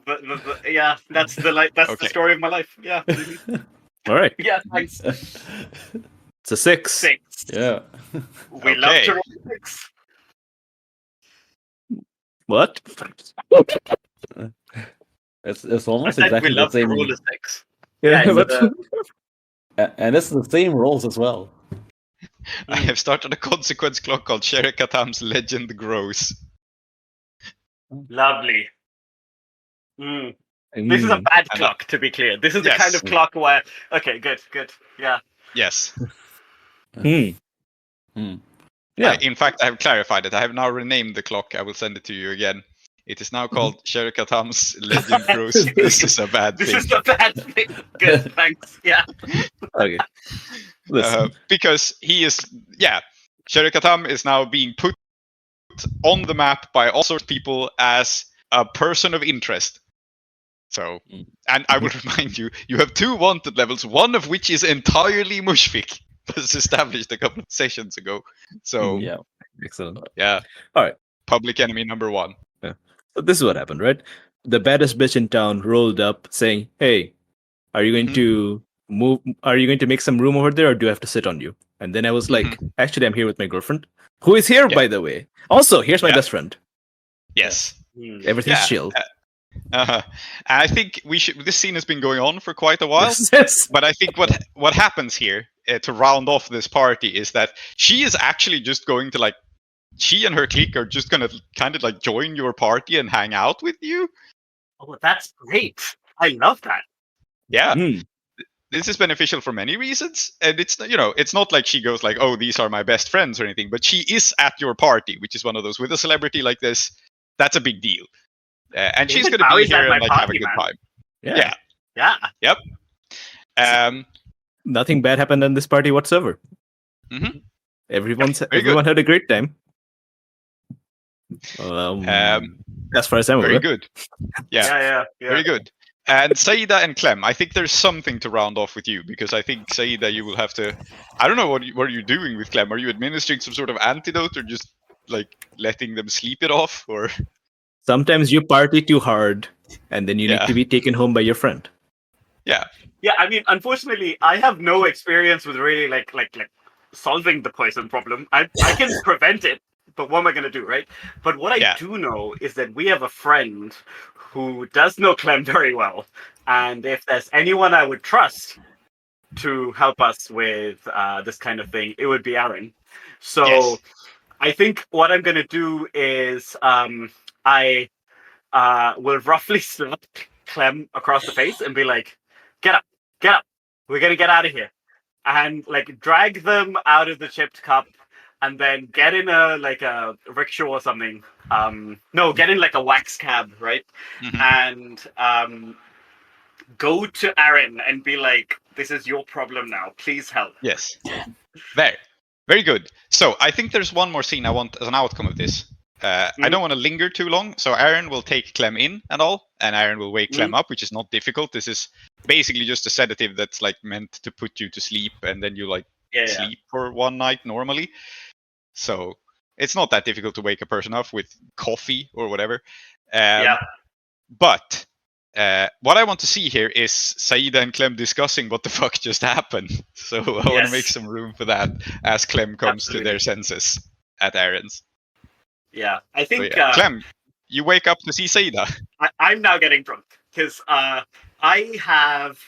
Speaker 4: yeah. That's the
Speaker 2: Okay.
Speaker 4: story of my life. Yeah. Mhm.
Speaker 5: All right.
Speaker 4: Yeah. Thanks.
Speaker 5: It's a 6.
Speaker 4: 6.
Speaker 1: Yeah.
Speaker 4: We love
Speaker 2: Okay.
Speaker 4: to roll 6.
Speaker 5: What?
Speaker 1: It's
Speaker 4: I
Speaker 1: almost
Speaker 4: said we
Speaker 1: exactly the
Speaker 4: love to roll
Speaker 1: same,
Speaker 4: a 6.
Speaker 5: Yeah,
Speaker 4: Yeah,
Speaker 5: but
Speaker 1: and it's the same rolls as well.
Speaker 2: I have started a consequence clock called Sherikatam's Legend Grows.
Speaker 4: Lovely. This is a bad
Speaker 2: And
Speaker 4: clock, to be clear. This is the
Speaker 2: Yes.
Speaker 4: kind of clock where okay, good. Yeah.
Speaker 2: Yes.
Speaker 5: Hmm. Yeah.
Speaker 2: In fact, I have clarified it. I have now renamed the clock. I will send it to you again. It is now called Sherikatam's Legend Grows. This is a bad
Speaker 4: This
Speaker 2: thing.
Speaker 4: is the bad thing. Good, thanks. Yeah.
Speaker 5: Okay. Listen.
Speaker 2: Because he is, Sherikatam is now being put on the map by all sorts of people as a person of interest. So, and I will remind you, you have 2 wanted levels, one of which is entirely Mushfiq, was established a couple of sessions ago. So,
Speaker 1: Yeah.
Speaker 5: Excellent.
Speaker 2: yeah.
Speaker 5: All right.
Speaker 2: Public enemy number 1.
Speaker 5: So this is what happened, right? The baddest bitch in town rolled up saying, "Hey, are you going
Speaker 2: Mhm.
Speaker 5: to move? Are you going to make some room over there, or do I have to sit on you?" And then I was like, "Actually, I'm here with my girlfriend, who is here,
Speaker 2: Yeah.
Speaker 5: by the way. Also, here's my
Speaker 2: Yeah.
Speaker 5: best friend.
Speaker 2: Yes.
Speaker 5: Everything's
Speaker 2: Yeah.
Speaker 5: chill."
Speaker 2: I think we should. This scene has been going on for quite a while.
Speaker 5: Yes.
Speaker 2: But I think what happens here to round off this party is that she is actually just going to she and her clique are just gonna kind of join your party and hang out with you.
Speaker 4: Oh, that's great. I love that.
Speaker 2: Yeah.
Speaker 5: Hmm.
Speaker 2: This is beneficial for many reasons, and it's not like she goes like, oh, these are my best friends or anything, but she is at your party, which is one of those with a celebrity like this. That's a big deal, and she's
Speaker 4: David
Speaker 2: going to be
Speaker 4: Bowie's
Speaker 2: here
Speaker 4: at my
Speaker 2: and have a
Speaker 4: party,
Speaker 2: good
Speaker 4: man.
Speaker 2: time.
Speaker 5: Yeah.
Speaker 2: Yeah.
Speaker 4: Yeah.
Speaker 2: Yep.
Speaker 5: Nothing bad happened in this party whatsoever.
Speaker 2: Mhm.
Speaker 5: Everyone
Speaker 2: good.
Speaker 5: had a great time. As far as I'm
Speaker 2: Very
Speaker 5: aware.
Speaker 2: good. Yeah.
Speaker 4: Yeah.
Speaker 2: Very good. And Saeeda and Clem, I think there's something to round off with you, because I think, Saeeda, you will have to. I don't know what are you doing with Clem. Are you administering some sort of antidote, or just letting them sleep it off, or?
Speaker 5: Sometimes you party too hard, and then you need
Speaker 2: Yeah.
Speaker 5: to be taken home by your friend.
Speaker 2: Yeah.
Speaker 4: Yeah, I mean, unfortunately, I have no experience with really like solving the poison problem. I can prevent it, but what am I going to do, right? But what I do know is that we have a friend who does know Clem very well, and if there's anyone I would trust to help us with this kind of thing, it would be Aaron. So
Speaker 2: Yes.
Speaker 4: I think what I'm going to do is I will roughly slap Clem across the face and be like, get up, we're going to get out of here. And drag them out of the chipped cup and then get in a rickshaw or something. No, get in a wax cab, right?
Speaker 2: Mhm.
Speaker 4: And go to Aaron and be like, this is your problem now. Please help.
Speaker 2: Yes. Very good. So I think there's one more scene I want as an outcome of this. I don't want to linger too long, so Aaron will take Clem in and all, and Aaron will wake Clem up, which is not difficult. This is basically just a sedative that's meant to put you to sleep, and then you sleep for one night normally. So it's not that difficult to wake a person up with coffee or whatever. But what I want to see here is Saeeda and Clem discussing what the fuck just happened. So I want to make some room for that as Clem comes to their senses at Aaron's.
Speaker 4: Yeah, I think
Speaker 2: Clem, you wake up to see Saeeda.
Speaker 4: I'm now getting drunk because I have.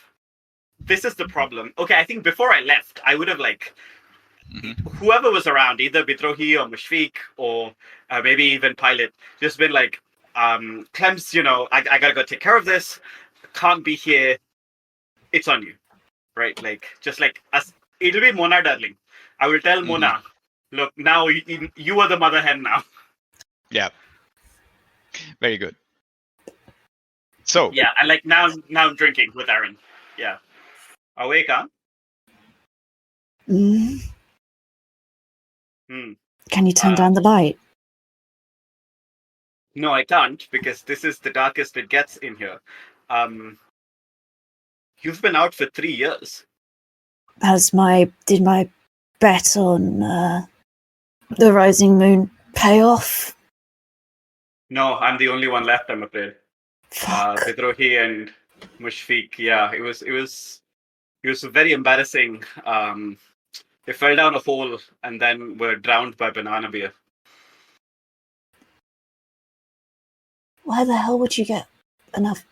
Speaker 4: This is the problem. Okay, I think before I left, I would have whoever was around, either Bidrohi or Mushfiq or maybe even Pilot, just been like, Clem's, I gotta go take care of this. Can't be here. It's on you, right? It'll be Mona, darling. I will tell Mona, look, now you are the mother hen now.
Speaker 2: Yeah. Very good. So.
Speaker 4: Yeah, and now I'm drinking with Aaron. Yeah. Awake, huh?
Speaker 3: Can you turn down the light?
Speaker 4: No, I can't, because this is the darkest it gets in here. You've been out for 3 years.
Speaker 3: Did my bet on the rising moon pay off?
Speaker 4: No, I'm the only one left, I'm afraid.
Speaker 3: Fuck.
Speaker 4: Bidrohi and Mushfiq, yeah, it was very embarrassing. They fell down a hole and then were drowned by banana beer.
Speaker 3: Why the hell would you get enough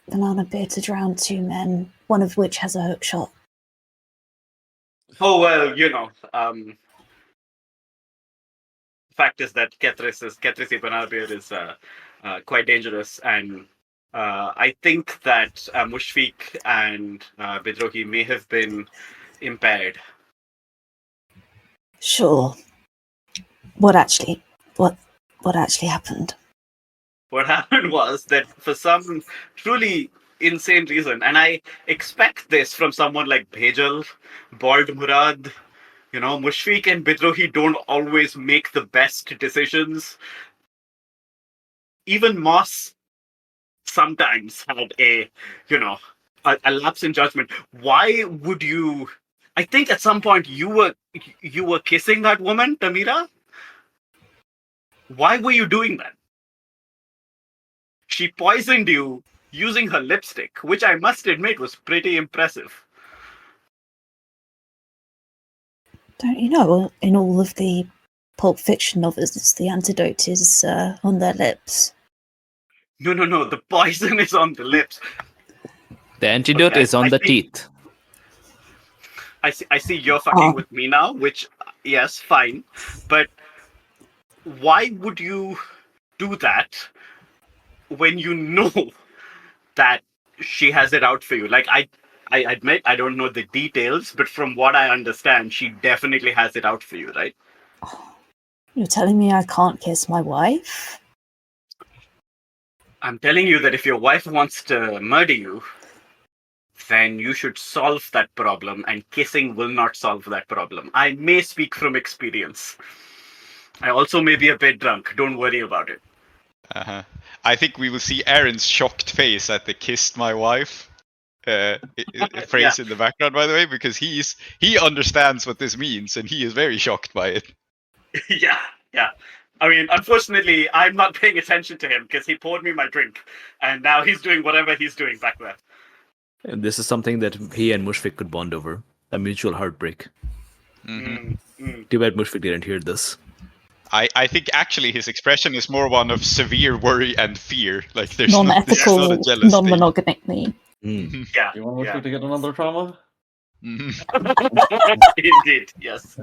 Speaker 3: banana beer to drown 2 men, one of which has a hook shot?
Speaker 4: Oh, well, the fact is that Ketrisi banana beer is quite dangerous, and I think that Mushfiq and Bidrohi may have been impaired.
Speaker 3: Sure. What actually happened?
Speaker 4: What happened was that for some truly insane reason, and I expect this from someone like Bhejal, Bald Murad, Mushfiq and Bidrohi don't always make the best decisions. Even Moss sometimes had a lapse in judgment. Why would you? I think at some point you were kissing that woman, Tamira. Why were you doing that? She poisoned you using her lipstick, which I must admit was pretty impressive.
Speaker 3: Don't you know, in all of the Pulp Fiction novels, the antidote is on their lips?
Speaker 4: No. The poison is on the lips.
Speaker 5: The antidote is on the teeth.
Speaker 4: I see you're fucking with me now, which, yes, fine. But why would you do that when you know that she has it out for you? Like, I admit I don't know the details, but from what I understand, she definitely has it out for you, right?
Speaker 3: You're telling me I can't kiss my wife?
Speaker 4: I'm telling you that if your wife wants to murder you, then you should solve that problem, and kissing will not solve that problem. I may speak from experience. I also may be a bit drunk. Don't worry about it.
Speaker 2: I think we will see Aaron's shocked face at the "kissed my wife" phrase in the background, by the way, because he understands what this means, and he is very shocked by it.
Speaker 4: Yeah. I mean, unfortunately, I'm not paying attention to him because he poured me my drink, and now he's doing whatever he's doing back there.
Speaker 5: And this is something that he and Mushfiq could bond over. A mutual heartbreak.
Speaker 2: Mm-hmm.
Speaker 5: Too bad Mushfiq didn't hear this.
Speaker 2: I think actually his expression is more one of severe worry and fear. Like there's
Speaker 3: non-ethical,
Speaker 2: not a jealous
Speaker 3: non-monogamic me.
Speaker 4: Yeah.
Speaker 1: You want Mushfiq to get another trauma?
Speaker 4: Indeed, yes.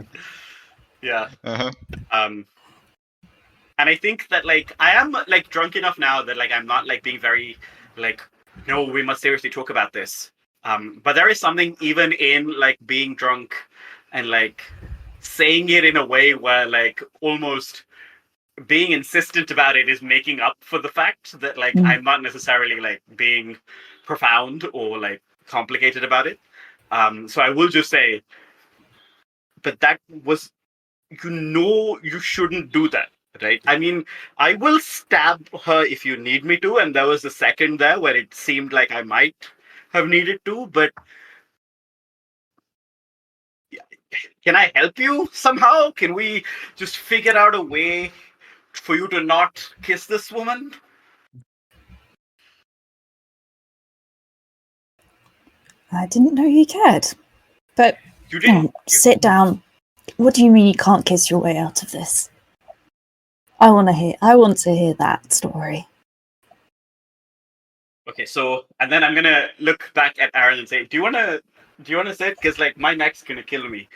Speaker 4: Yeah. And I think that I am drunk enough now that I'm not being very no, we must seriously talk about this. But there is something even in being drunk and saying it in a way where almost being insistent about it is making up for the fact that I'm not necessarily being profound or complicated about it. So I will just say, but that was, you shouldn't do that, right? I mean, I will stab her if you need me to, and there was a second there where it seemed like I might have needed to, but can I help you somehow? Can we just figure out a way for you to not kiss this woman?
Speaker 3: I didn't know you cared. But
Speaker 4: You didn't.
Speaker 3: Sit down. What do you mean you can't kiss your way out of this? I want to hear that story.
Speaker 4: Okay, so, and then I'm gonna look back at Aaron and say, do you wanna sit? Because my neck's gonna kill me.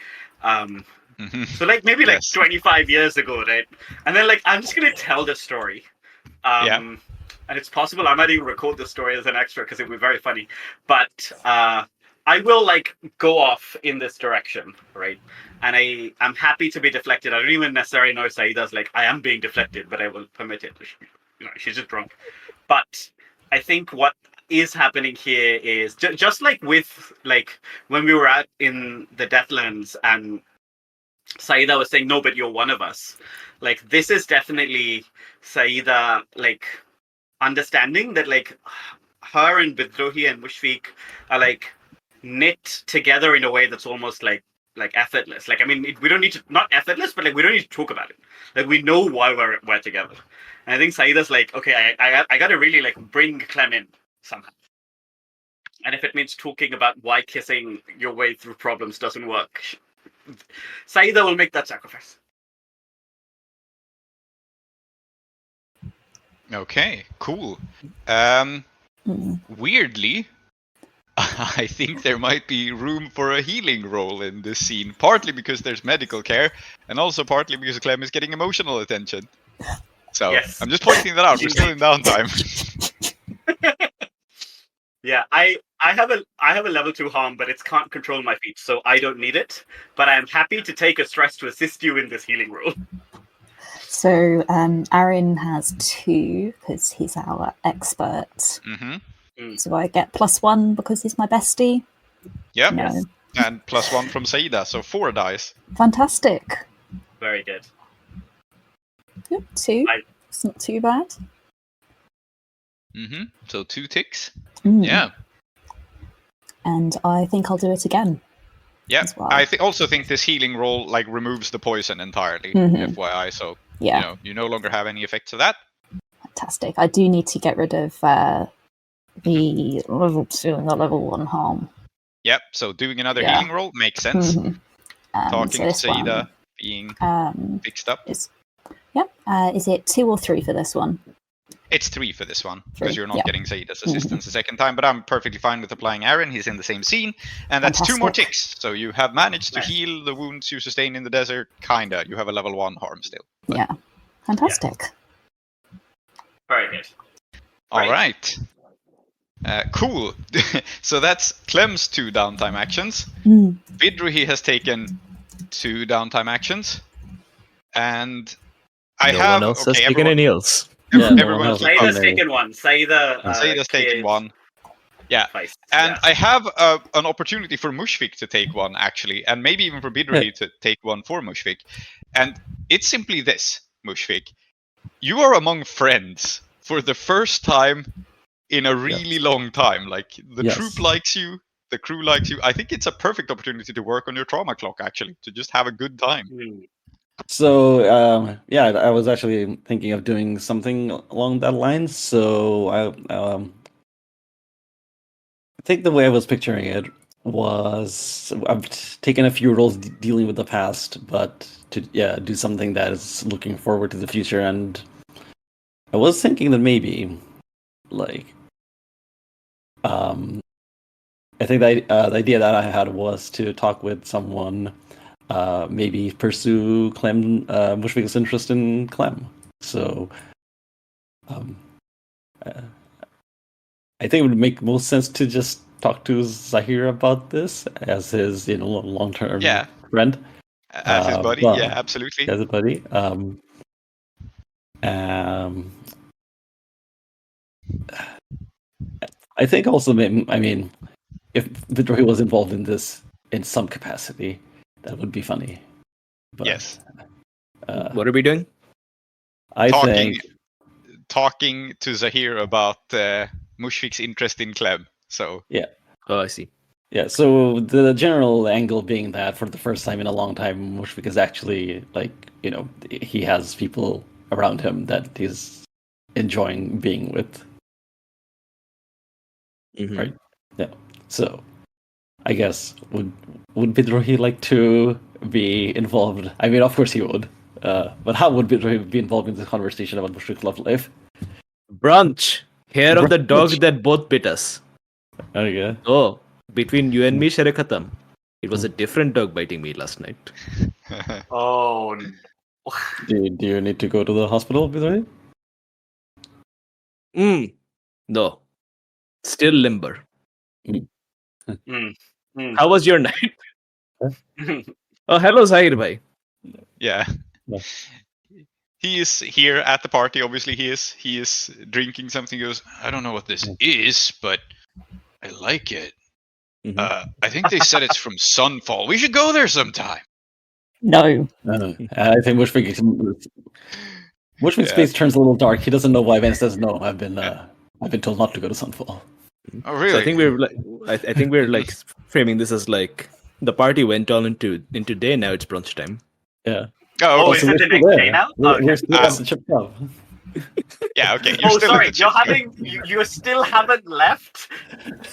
Speaker 4: So maybe
Speaker 2: Yes.
Speaker 4: 25 years ago, right? And then I'm just gonna tell the story. And it's possible I might even record the story as an extra because it would be very funny. But I will go off in this direction, right? And I'm happy to be deflected. I don't even necessarily know if Saeeda's I am being deflected, but I will permit it. She's just drunk. But I think what is happening here is just with when we were out in the Deathlands and Saeeda was saying, no, but you're one of us. Like, this is definitely Saeeda, like, understanding that, like, her and Bidrohi and Mushfiq are, like, knit together in a way that's almost like effortless. Like, I mean, we don't need to, not effortless, but like we don't need to talk about it. Like, we know why we're together. And I think Saeeda's like, okay, I got to really like bring Clem in somehow. And if it means talking about why kissing your way through problems doesn't work, Saeeda will make that sacrifice.
Speaker 2: Okay, cool. Weirdly, I think there might be room for a healing role in this scene, partly because there's medical care, and also partly because Clem is getting emotional attention. So
Speaker 4: Yes.
Speaker 2: I'm just pointing that out. We're still in downtime.
Speaker 4: Yeah, I have a level 2 harm, but it can't control my feet, so I don't need it. But I'm happy to take a stress to assist you in this healing role.
Speaker 3: So Aaron has 2 because he's our expert.
Speaker 2: Mm-hmm.
Speaker 3: So I get +1 because he's my bestie.
Speaker 2: Yep.
Speaker 3: No.
Speaker 4: Yes.
Speaker 2: And +1 from Saeeda, so 4 dice.
Speaker 3: Fantastic.
Speaker 4: Very good.
Speaker 3: Yep, 2. It's not too bad.
Speaker 2: Mm-hmm. So 2 ticks.
Speaker 3: Mm.
Speaker 2: Yeah.
Speaker 3: And I think I'll do it again.
Speaker 2: Yeah.
Speaker 3: As well.
Speaker 2: I also think this healing roll like removes the poison entirely.
Speaker 3: Mhm.
Speaker 2: FYI. So
Speaker 3: Yeah,
Speaker 2: you no longer have any effects of that.
Speaker 3: fantastic. I do need to get rid of the level 2 and the level 1 harm.
Speaker 2: Yep. So doing another
Speaker 3: Yeah.
Speaker 2: healing roll makes sense.
Speaker 3: Mhm.
Speaker 2: Talking
Speaker 3: so
Speaker 2: to
Speaker 3: this
Speaker 2: Saeeda,
Speaker 3: one,
Speaker 2: being fixed up.
Speaker 3: is it 2 or 3 for this one?
Speaker 2: It's 3 for this one, because
Speaker 3: 3,
Speaker 2: you're not
Speaker 3: yeah.
Speaker 2: getting Saeeda's assistance the second time, but I'm perfectly fine with applying Aaron. He's in the same scene, and that's 2 more
Speaker 3: Fantastic.
Speaker 2: ticks. So you have managed to
Speaker 4: Nice.
Speaker 2: heal the wounds you sustained in the desert, kinda. You have a level 1 harm still. But-
Speaker 3: Yeah, fantastic.
Speaker 4: Very good.
Speaker 2: All right. Cool. So that's Clem's 2 downtime actions.
Speaker 3: Mm.
Speaker 2: Bidrohi has taken 2 downtime actions, and I
Speaker 5: no
Speaker 2: have
Speaker 5: one else has taken
Speaker 2: everyone,
Speaker 5: any else.
Speaker 1: Yeah, no
Speaker 2: everyone
Speaker 1: one else
Speaker 2: keep
Speaker 1: is
Speaker 2: up.
Speaker 4: Saeeda's
Speaker 1: primary.
Speaker 4: taken 1. Saeeda
Speaker 2: Saeeda's taken
Speaker 4: cleared
Speaker 2: 1. Yeah.
Speaker 4: twice.
Speaker 2: And
Speaker 4: Yeah.
Speaker 2: I have an opportunity for Mushfiq to take 1, actually, and maybe even for Bidrohi to take 1 for Mushfiq. And it's simply this, Mushfiq. You are among friends for the first time in a really long time. Like, the
Speaker 1: Yes.
Speaker 2: troop likes you, the crew likes you. I think it's a perfect opportunity to work on your trauma clock, actually, to just have a good time.
Speaker 4: Mm.
Speaker 1: So I was actually thinking of doing something along that line. So I think the way I was picturing it was I've taken a few roles dealing with the past, but to do something that is looking forward to the future. And I was thinking that maybe like I think the idea that I had was to talk with someone. Maybe pursue Clem, Mushfiq's interest in Clem. So, I think it would make most sense to just talk to Zahir about this as his, long-term
Speaker 2: Yeah.
Speaker 1: friend,
Speaker 2: As his buddy,
Speaker 1: but-
Speaker 2: yeah, absolutely.
Speaker 1: as a buddy. I think also, I mean, if Bidrohi was involved in this in some capacity, that would be funny. But,
Speaker 2: Yes.
Speaker 5: What are we doing?
Speaker 1: I
Speaker 2: Talking-
Speaker 1: think
Speaker 2: Talking to Zahir about Mushfiq's interest in Clem. So,
Speaker 5: Oh, I see.
Speaker 1: yeah, so the general angle being that for the first time in a long time, Mushfiq is actually he has people around him that he's enjoying being with.
Speaker 5: Mhm.
Speaker 1: Right. Yeah. So I guess would Bidrohi like to be involved? I mean, of course he would. But how would Bidrohi be involved in this conversation about Mushfiq's love life?
Speaker 5: Brunch. Hair of the dog
Speaker 1: Brunch.
Speaker 5: that both bit us.
Speaker 1: Okay.
Speaker 5: Oh, between you and me, Sherekatam. It was a different dog biting me last night.
Speaker 4: Oh,
Speaker 1: Do you need to go to the hospital, Bidrohi?
Speaker 5: No. Still limber.
Speaker 4: mm.
Speaker 5: How was your night? Oh, hello, Zahir bhai.
Speaker 2: yeah.
Speaker 1: Yeah.
Speaker 2: He is here at the party. Obviously, he is drinking something. He goes, I don't know what this is, but I like it.
Speaker 5: Mhm.
Speaker 2: I think they said it's from Sunfall. We should go there sometime.
Speaker 3: No.
Speaker 1: I think Mushfiq's face turns a little dark. He doesn't know why Vance says no. I've been told not to go to Sunfall.
Speaker 2: Oh, really?
Speaker 5: So I think I think we're like framing this as like the party went on into day. Now it's brunch time.
Speaker 1: Yeah.
Speaker 2: Oh,
Speaker 4: is
Speaker 2: okay.
Speaker 4: it the next day now?
Speaker 1: We're still at the chip club.
Speaker 2: Yeah, okay. You're
Speaker 4: Oh,
Speaker 2: still
Speaker 4: sorry.
Speaker 2: at the
Speaker 4: You still haven't left.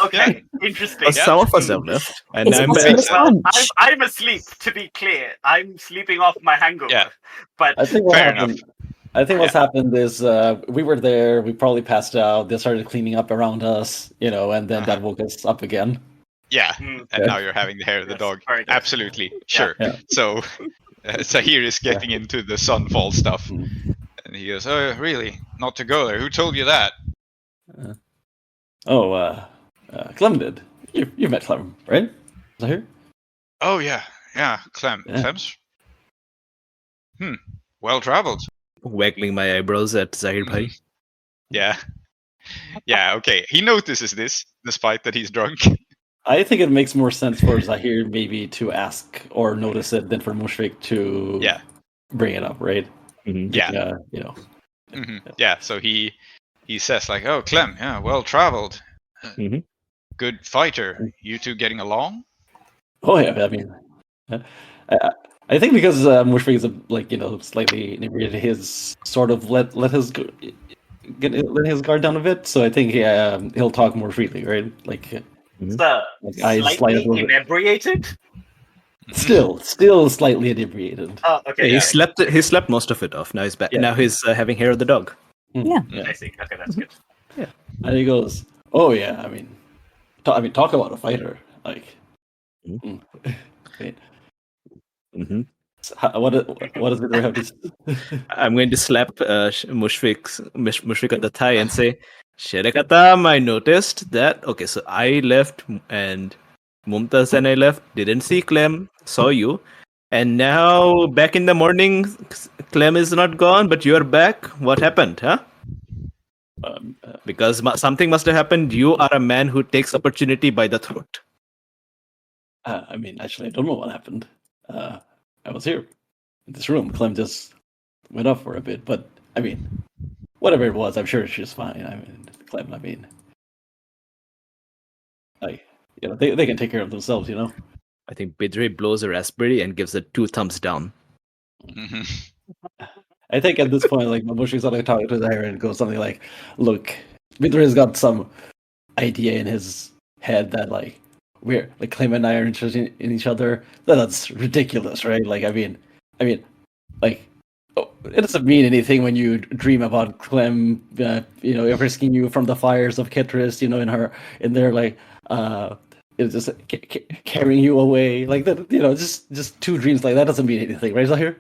Speaker 4: Okay, interesting.
Speaker 5: Some of us have left, and
Speaker 3: It's
Speaker 5: I'm
Speaker 3: bottomless
Speaker 4: Well,
Speaker 3: brunch.
Speaker 4: I'm asleep. To be clear, I'm sleeping off my hangover.
Speaker 2: Yeah.
Speaker 4: But
Speaker 1: I think what
Speaker 2: Fair
Speaker 1: happened. I think what's happened is we were there. We probably passed out. They started cleaning up around us, and then that woke us up again.
Speaker 2: Yeah,
Speaker 4: Mm.
Speaker 2: and now you're having the hair of the
Speaker 4: Yes,
Speaker 2: dog.
Speaker 4: very good.
Speaker 2: Absolutely, sure.
Speaker 1: Yeah.
Speaker 2: So, Sahir is getting into the Sunfall stuff,
Speaker 1: Mm.
Speaker 2: and he goes, "Oh, really? Not to go there? Who told you that?"
Speaker 1: Clem did. You met Clem, right? Is that here?
Speaker 2: Oh yeah, Clem.
Speaker 1: Yeah.
Speaker 2: Clem's. Well traveled.
Speaker 5: waggling my eyebrows at Zahir Bhai.
Speaker 2: Yeah. Yeah. Okay. He notices this, despite that he's drunk.
Speaker 1: I think it makes more sense for Zahir maybe to ask or notice it than for Mushfiq to bring it up, right?
Speaker 5: Mhm.
Speaker 2: Yeah. Yeah. So he says like, "Oh, Clem, yeah, well traveled,
Speaker 5: Mhm.
Speaker 2: good fighter. You two getting along?"
Speaker 1: Oh yeah, I mean, I think because Mushfiq is slightly inebriated, his sort of let his guard down a bit. So I think he'll talk more freely, right? Like I
Speaker 4: slightly inebriated.
Speaker 1: Still slightly inebriated.
Speaker 4: Oh, okay.
Speaker 5: He slept most of it off. Now he's back.
Speaker 1: Yeah.
Speaker 5: Now he's having hair of the dog.
Speaker 3: Yeah.
Speaker 4: I see. Okay, that's good.
Speaker 1: And he goes, "Oh yeah, I mean, talk about a fighter. Like,
Speaker 5: Mhm.
Speaker 1: wait,
Speaker 5: Mm-hmm.
Speaker 1: what does Bidrohi have to say?"
Speaker 5: I'm going to slap Mushfiq at the thigh and say, Sherekatam, I noticed that. Okay, so I left and Mumtaz and I left, didn't see Clem, saw you. And now, back in the morning, Clem is not gone, but you're back. What happened, huh? Because something must have happened. You are a man who takes opportunity by the throat.
Speaker 1: I mean, actually, I don't know what happened. I was here in this room. Clem just went off for a bit, but I mean, whatever it was, I'm sure she's fine. I mean, Clem. I mean, they can take care of themselves,
Speaker 5: I think Bidrohi blows a raspberry and gives it 2 thumbs down.
Speaker 2: Mm-hmm.
Speaker 1: I think at this point, like Mushfiq's like talking to Zahir and goes something like, "Look, Bidrohi's got some idea in his head that like we're like Clem and I are interested in each other. That's ridiculous, right? Like, I mean, like, it doesn't mean anything when you dream about Clem, risking you from the fires of Ketris, in there, like, it's just carrying you away, like that, just 2 dreams like that doesn't mean anything, right, Zahir?"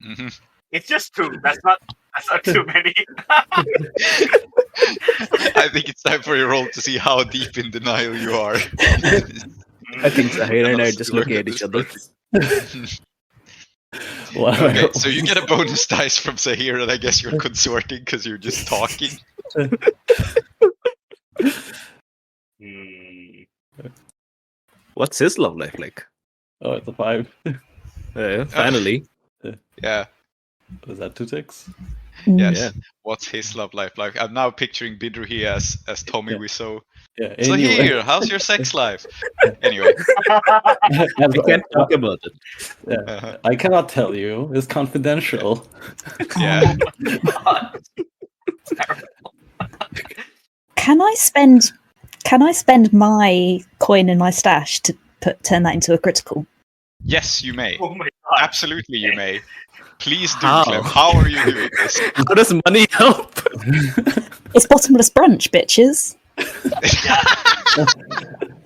Speaker 2: Mm-hmm.
Speaker 4: It's just 2. That's not too many.
Speaker 2: I think it's time for your roll to see how deep in denial you are.
Speaker 5: I think Zahir and I are just looking at each other.
Speaker 2: Okay, so you get a bonus dice from Zahir, and I guess you're consorting because you're just talking.
Speaker 5: What's his love life like?
Speaker 1: Oh, it's a 5.
Speaker 5: Finally.
Speaker 2: Yeah.
Speaker 1: Was that 2 ticks?
Speaker 2: Yes.
Speaker 5: Yeah.
Speaker 2: What's his love life like? I'm now picturing Bidrohi as Tommy Wiseau.
Speaker 1: Yeah.
Speaker 2: So
Speaker 1: anyway.
Speaker 2: here, how's your sex life? Anyway.
Speaker 5: We can't talk about it.
Speaker 1: Yeah. I cannot tell you. It's confidential.
Speaker 2: Yeah.
Speaker 3: Can I spend my coin in my stash to turn that into a critical?
Speaker 2: Yes, you may.
Speaker 4: Oh my god.
Speaker 2: Absolutely, you may. Please do,
Speaker 5: How?
Speaker 2: Clem. How are you doing this?
Speaker 5: How does money help?
Speaker 3: It's bottomless brunch, bitches.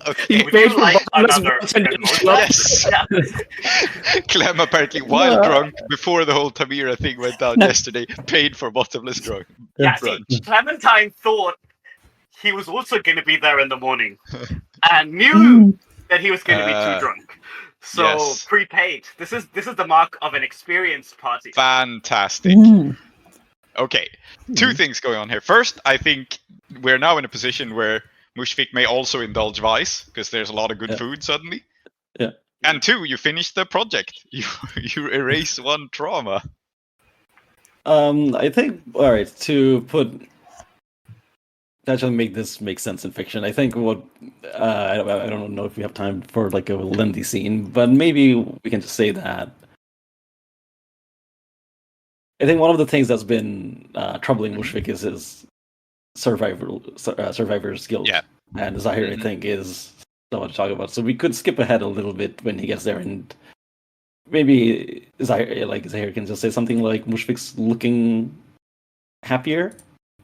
Speaker 2: Okay.
Speaker 4: Would you like another
Speaker 2: Yes. Clem apparently, while drunk, before the whole Tamira thing went down yesterday, paid for bottomless drunk.
Speaker 4: Yeah, see,
Speaker 2: brunch.
Speaker 4: Clementine thought he was also going to be there in the morning and knew that he was going to be too drunk. So
Speaker 2: Yes.
Speaker 4: prepaid. This is the mark of an experienced party.
Speaker 2: Fantastic. Okay, 2 things going on here. First, I think we're now in a position where Mushfiq may also indulge vice, because there's a lot of good food suddenly.
Speaker 1: Yeah.
Speaker 2: And 2, you finished the project. You erase one trauma.
Speaker 1: I think, all right, to actually make this make sense in fiction, I think what I don't know if we have time for like a lengthy scene, but maybe we can just say that I think one of the things that's been troubling Mushfiq is his survivor skills.
Speaker 2: Yeah.
Speaker 1: And Zahir, I think, is someone to talk about. So we could skip ahead a little bit when he gets there, and maybe Zahir can just say something like Mushfiq's looking happier,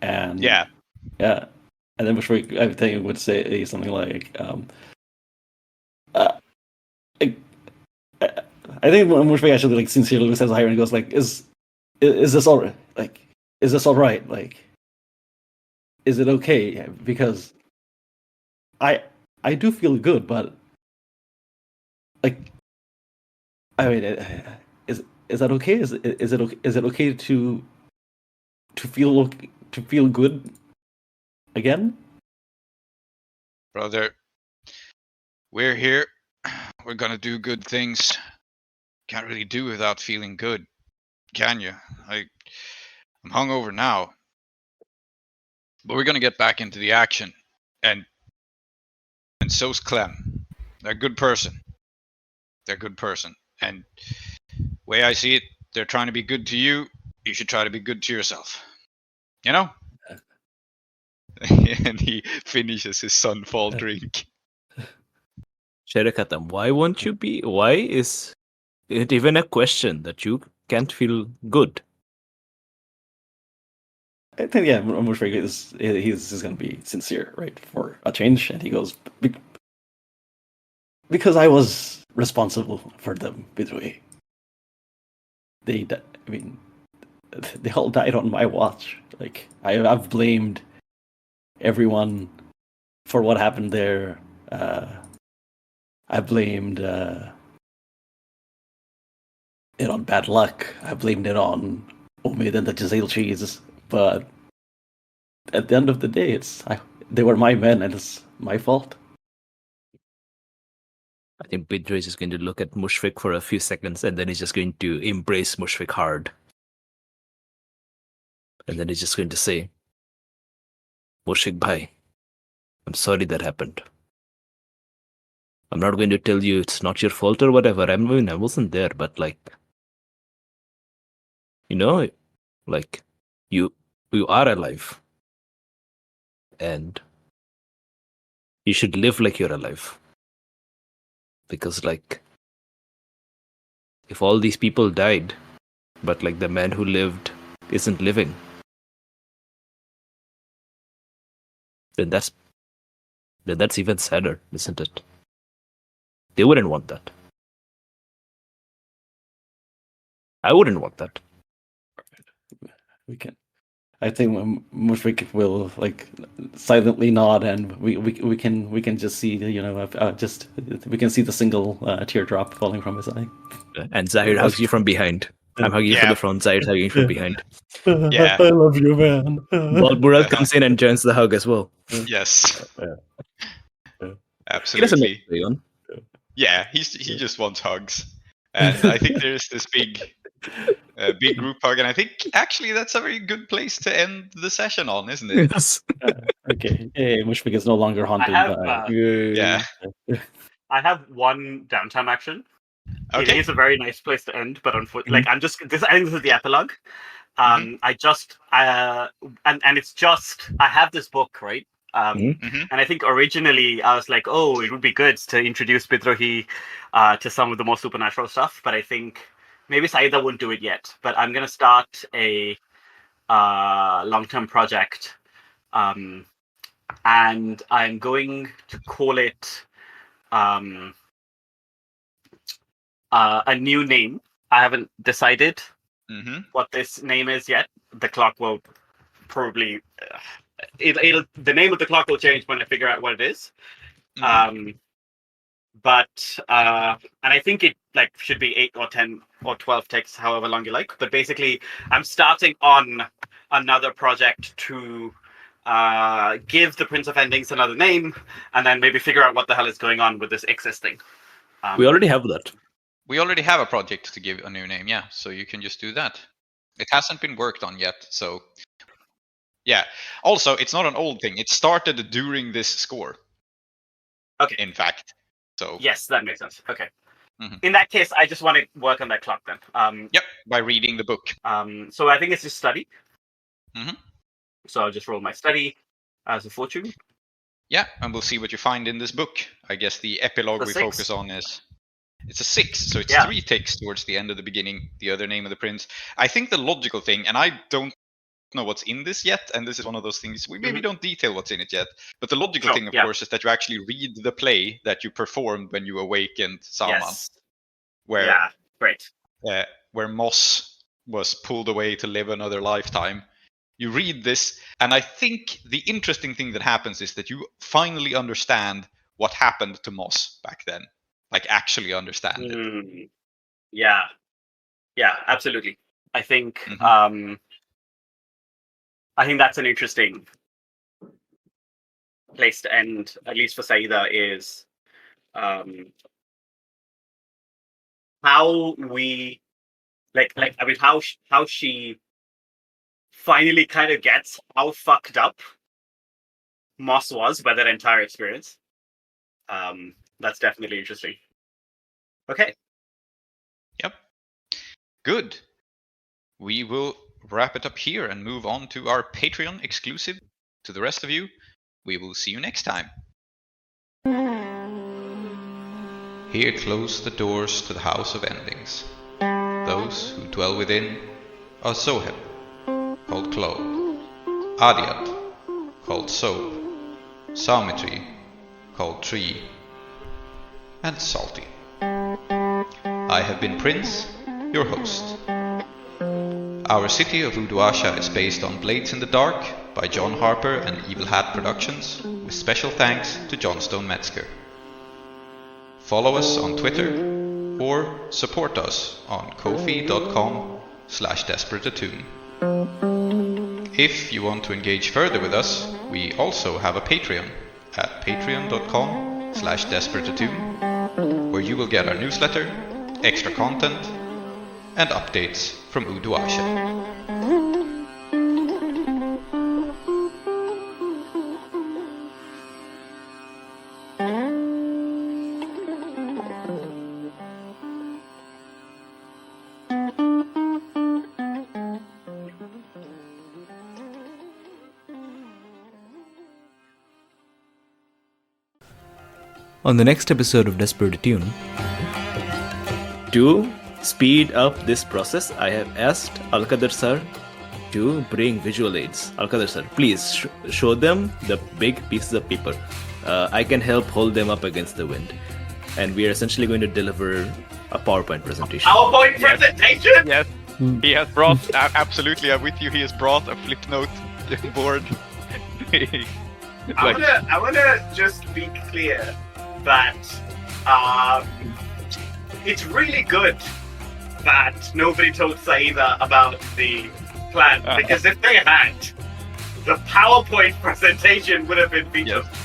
Speaker 1: and
Speaker 2: Yeah.
Speaker 1: and then Mushfiq, I think, would say something like, I think Mushfiq actually like sincerely looks at Zahir and goes like, is this all right? Like, is this all right? Like, is it okay? Because I do feel good, but like, I mean, is that okay? Is it okay to feel good again?
Speaker 2: Brother, we're here. We're gonna do good things. Can't really do without feeling good, can you? I'm hungover now. But we're gonna get back into the action. And so's Clem. They're a good person. And way I see it, they're trying to be good to you. You should try to be good to yourself. You know? And he finishes his sunfall drink.
Speaker 5: Sherikatam, why is it even a question that you can't feel good?
Speaker 1: I think Mushfiq he's going to be sincere, right, for a change, and he goes, because I was responsible for them, Bidrohi. They all died on my watch. Like, I've blamed everyone for what happened there. I blamed it on bad luck. I blamed it on Omid and the Jazail cheese. But at the end of the day, they were my men, and it's my fault.
Speaker 5: I think Bidrohi is just going to look at Mushfiq for a few seconds, and then he's just going to embrace Mushfiq hard. And then he's just going to say, Mushfiq bhai, I'm sorry that happened. I'm not going to tell you it's not your fault or whatever. I wasn't there, but like, you are alive. And you should live like you're alive. Because like, if all these people died, but like the man who lived isn't living, then that's even sadder, isn't it? They wouldn't want that. I wouldn't want that.
Speaker 1: We can. I think Mushfiq will like silently nod, and we can just see we can see the single teardrop falling from his eye.
Speaker 5: And Zahir hugs you from behind. I'm hugging you from the front. Zahir's hugging you from behind.
Speaker 2: Yeah.
Speaker 1: I love you, man.
Speaker 5: Murad comes in and joins the hug as well.
Speaker 2: Yes.
Speaker 5: He doesn't make
Speaker 2: Absolutely.
Speaker 5: it on.
Speaker 2: Yeah, he just wants hugs. And I think there's this big group hug, and I think actually that's a very good place to end the session on, isn't it?
Speaker 5: Yes.
Speaker 1: Okay. Hey, Mushfiq is no longer haunted by.
Speaker 2: Yeah.
Speaker 4: I have one downtime action.
Speaker 2: Okay.
Speaker 4: It is a very nice place to end, but unfortunately, I think this is the epilogue. I just and it's just I have this book, right? And I think originally I was like, oh, it would be good to introduce Bidrohi to some of the more supernatural stuff, but I think maybe Saeeda won't do it yet. But I'm gonna start a long-term project, and I'm going to call it a new name. I haven't decided what this name is yet. The clock will probably the name of the clock will change when I figure out what it is. But and I think it like should be 8 or 10 or 12 texts, however long you like. But basically, I'm starting on another project to give the Prince of Endings another name, and then maybe figure out what the hell is going on with this existing.
Speaker 5: We already have that.
Speaker 2: We already have a project to give a new name, yeah. So you can just do that. It hasn't been worked on yet, so yeah. Also, it's not an old thing. It started during this score.
Speaker 4: Okay.
Speaker 2: In fact, so
Speaker 4: Yes, that makes sense. Okay.
Speaker 2: Mhm.
Speaker 4: In that case, I just want to work on that clock then.
Speaker 2: Yep, by reading the book.
Speaker 4: So I think it's just study.
Speaker 2: Mhm.
Speaker 4: So I'll just roll my study as a fortune.
Speaker 2: Yeah, and we'll see what you find in this book. I guess the epilogue
Speaker 4: A
Speaker 2: we
Speaker 4: 6.
Speaker 2: focus on is it's a 6, so it's
Speaker 4: Yeah.
Speaker 2: 3 ticks towards the end of the beginning. The other name of the prince. I think the logical thing, and I don't know what's in this yet, and this is one of those things we maybe don't detail what's in it yet. But the logical
Speaker 4: Sure,
Speaker 2: thing, of
Speaker 4: yeah.
Speaker 2: course, is that you actually read the play that you performed when you awakened Salman,
Speaker 4: Yes.
Speaker 2: where
Speaker 4: Yeah. Great.
Speaker 2: where Moss was pulled away to live another lifetime. You read this, and I think the interesting thing that happens is that you finally understand what happened to Moss back then. Like, actually understand it.
Speaker 4: Mm. Yeah. Yeah. Absolutely. I think.
Speaker 2: Mhm.
Speaker 4: I think that's an interesting place to end, at least for Saeeda, is how we how she finally kind of gets how fucked up Moss was by that entire experience. That's definitely interesting. Okay.
Speaker 2: Yep. Good. We will wrap it up here and move on to our Patreon exclusive. To the rest of you, we will see you next time. Here close the doors to the house of endings. Those who dwell within are Zoheb, called Klow, Aadiyat, called Soap, Symmetry, called Tree, and Salty. I have been Prince, your host. Our city of Uduasha is based on Blades in the Dark by John Harper and Evil Hat Productions, with special thanks to Johnstone Metzger. Follow us on Twitter or support us on kofi.com/desperateattune. If you want to engage further with us, we also have a Patreon at patreon.com/desperateattune, where you will get our newsletter, extra content, and updates from Uduasha.
Speaker 5: On the next episode of Desperate Attune, to speed up this process, I have asked Alqadar sir to bring visual aids. Alqadar sir, please show them the big pieces of paper. I can help hold them up against the wind. And we are essentially going to deliver a PowerPoint presentation.
Speaker 4: PowerPoint presentation?
Speaker 2: Yes, he has brought, absolutely, I'm with you, he has brought a flip note board.
Speaker 4: I wanna just be clear that it's really good that nobody told Saeeda about the plan, because if they had, the PowerPoint presentation would have been featured.
Speaker 2: Yes.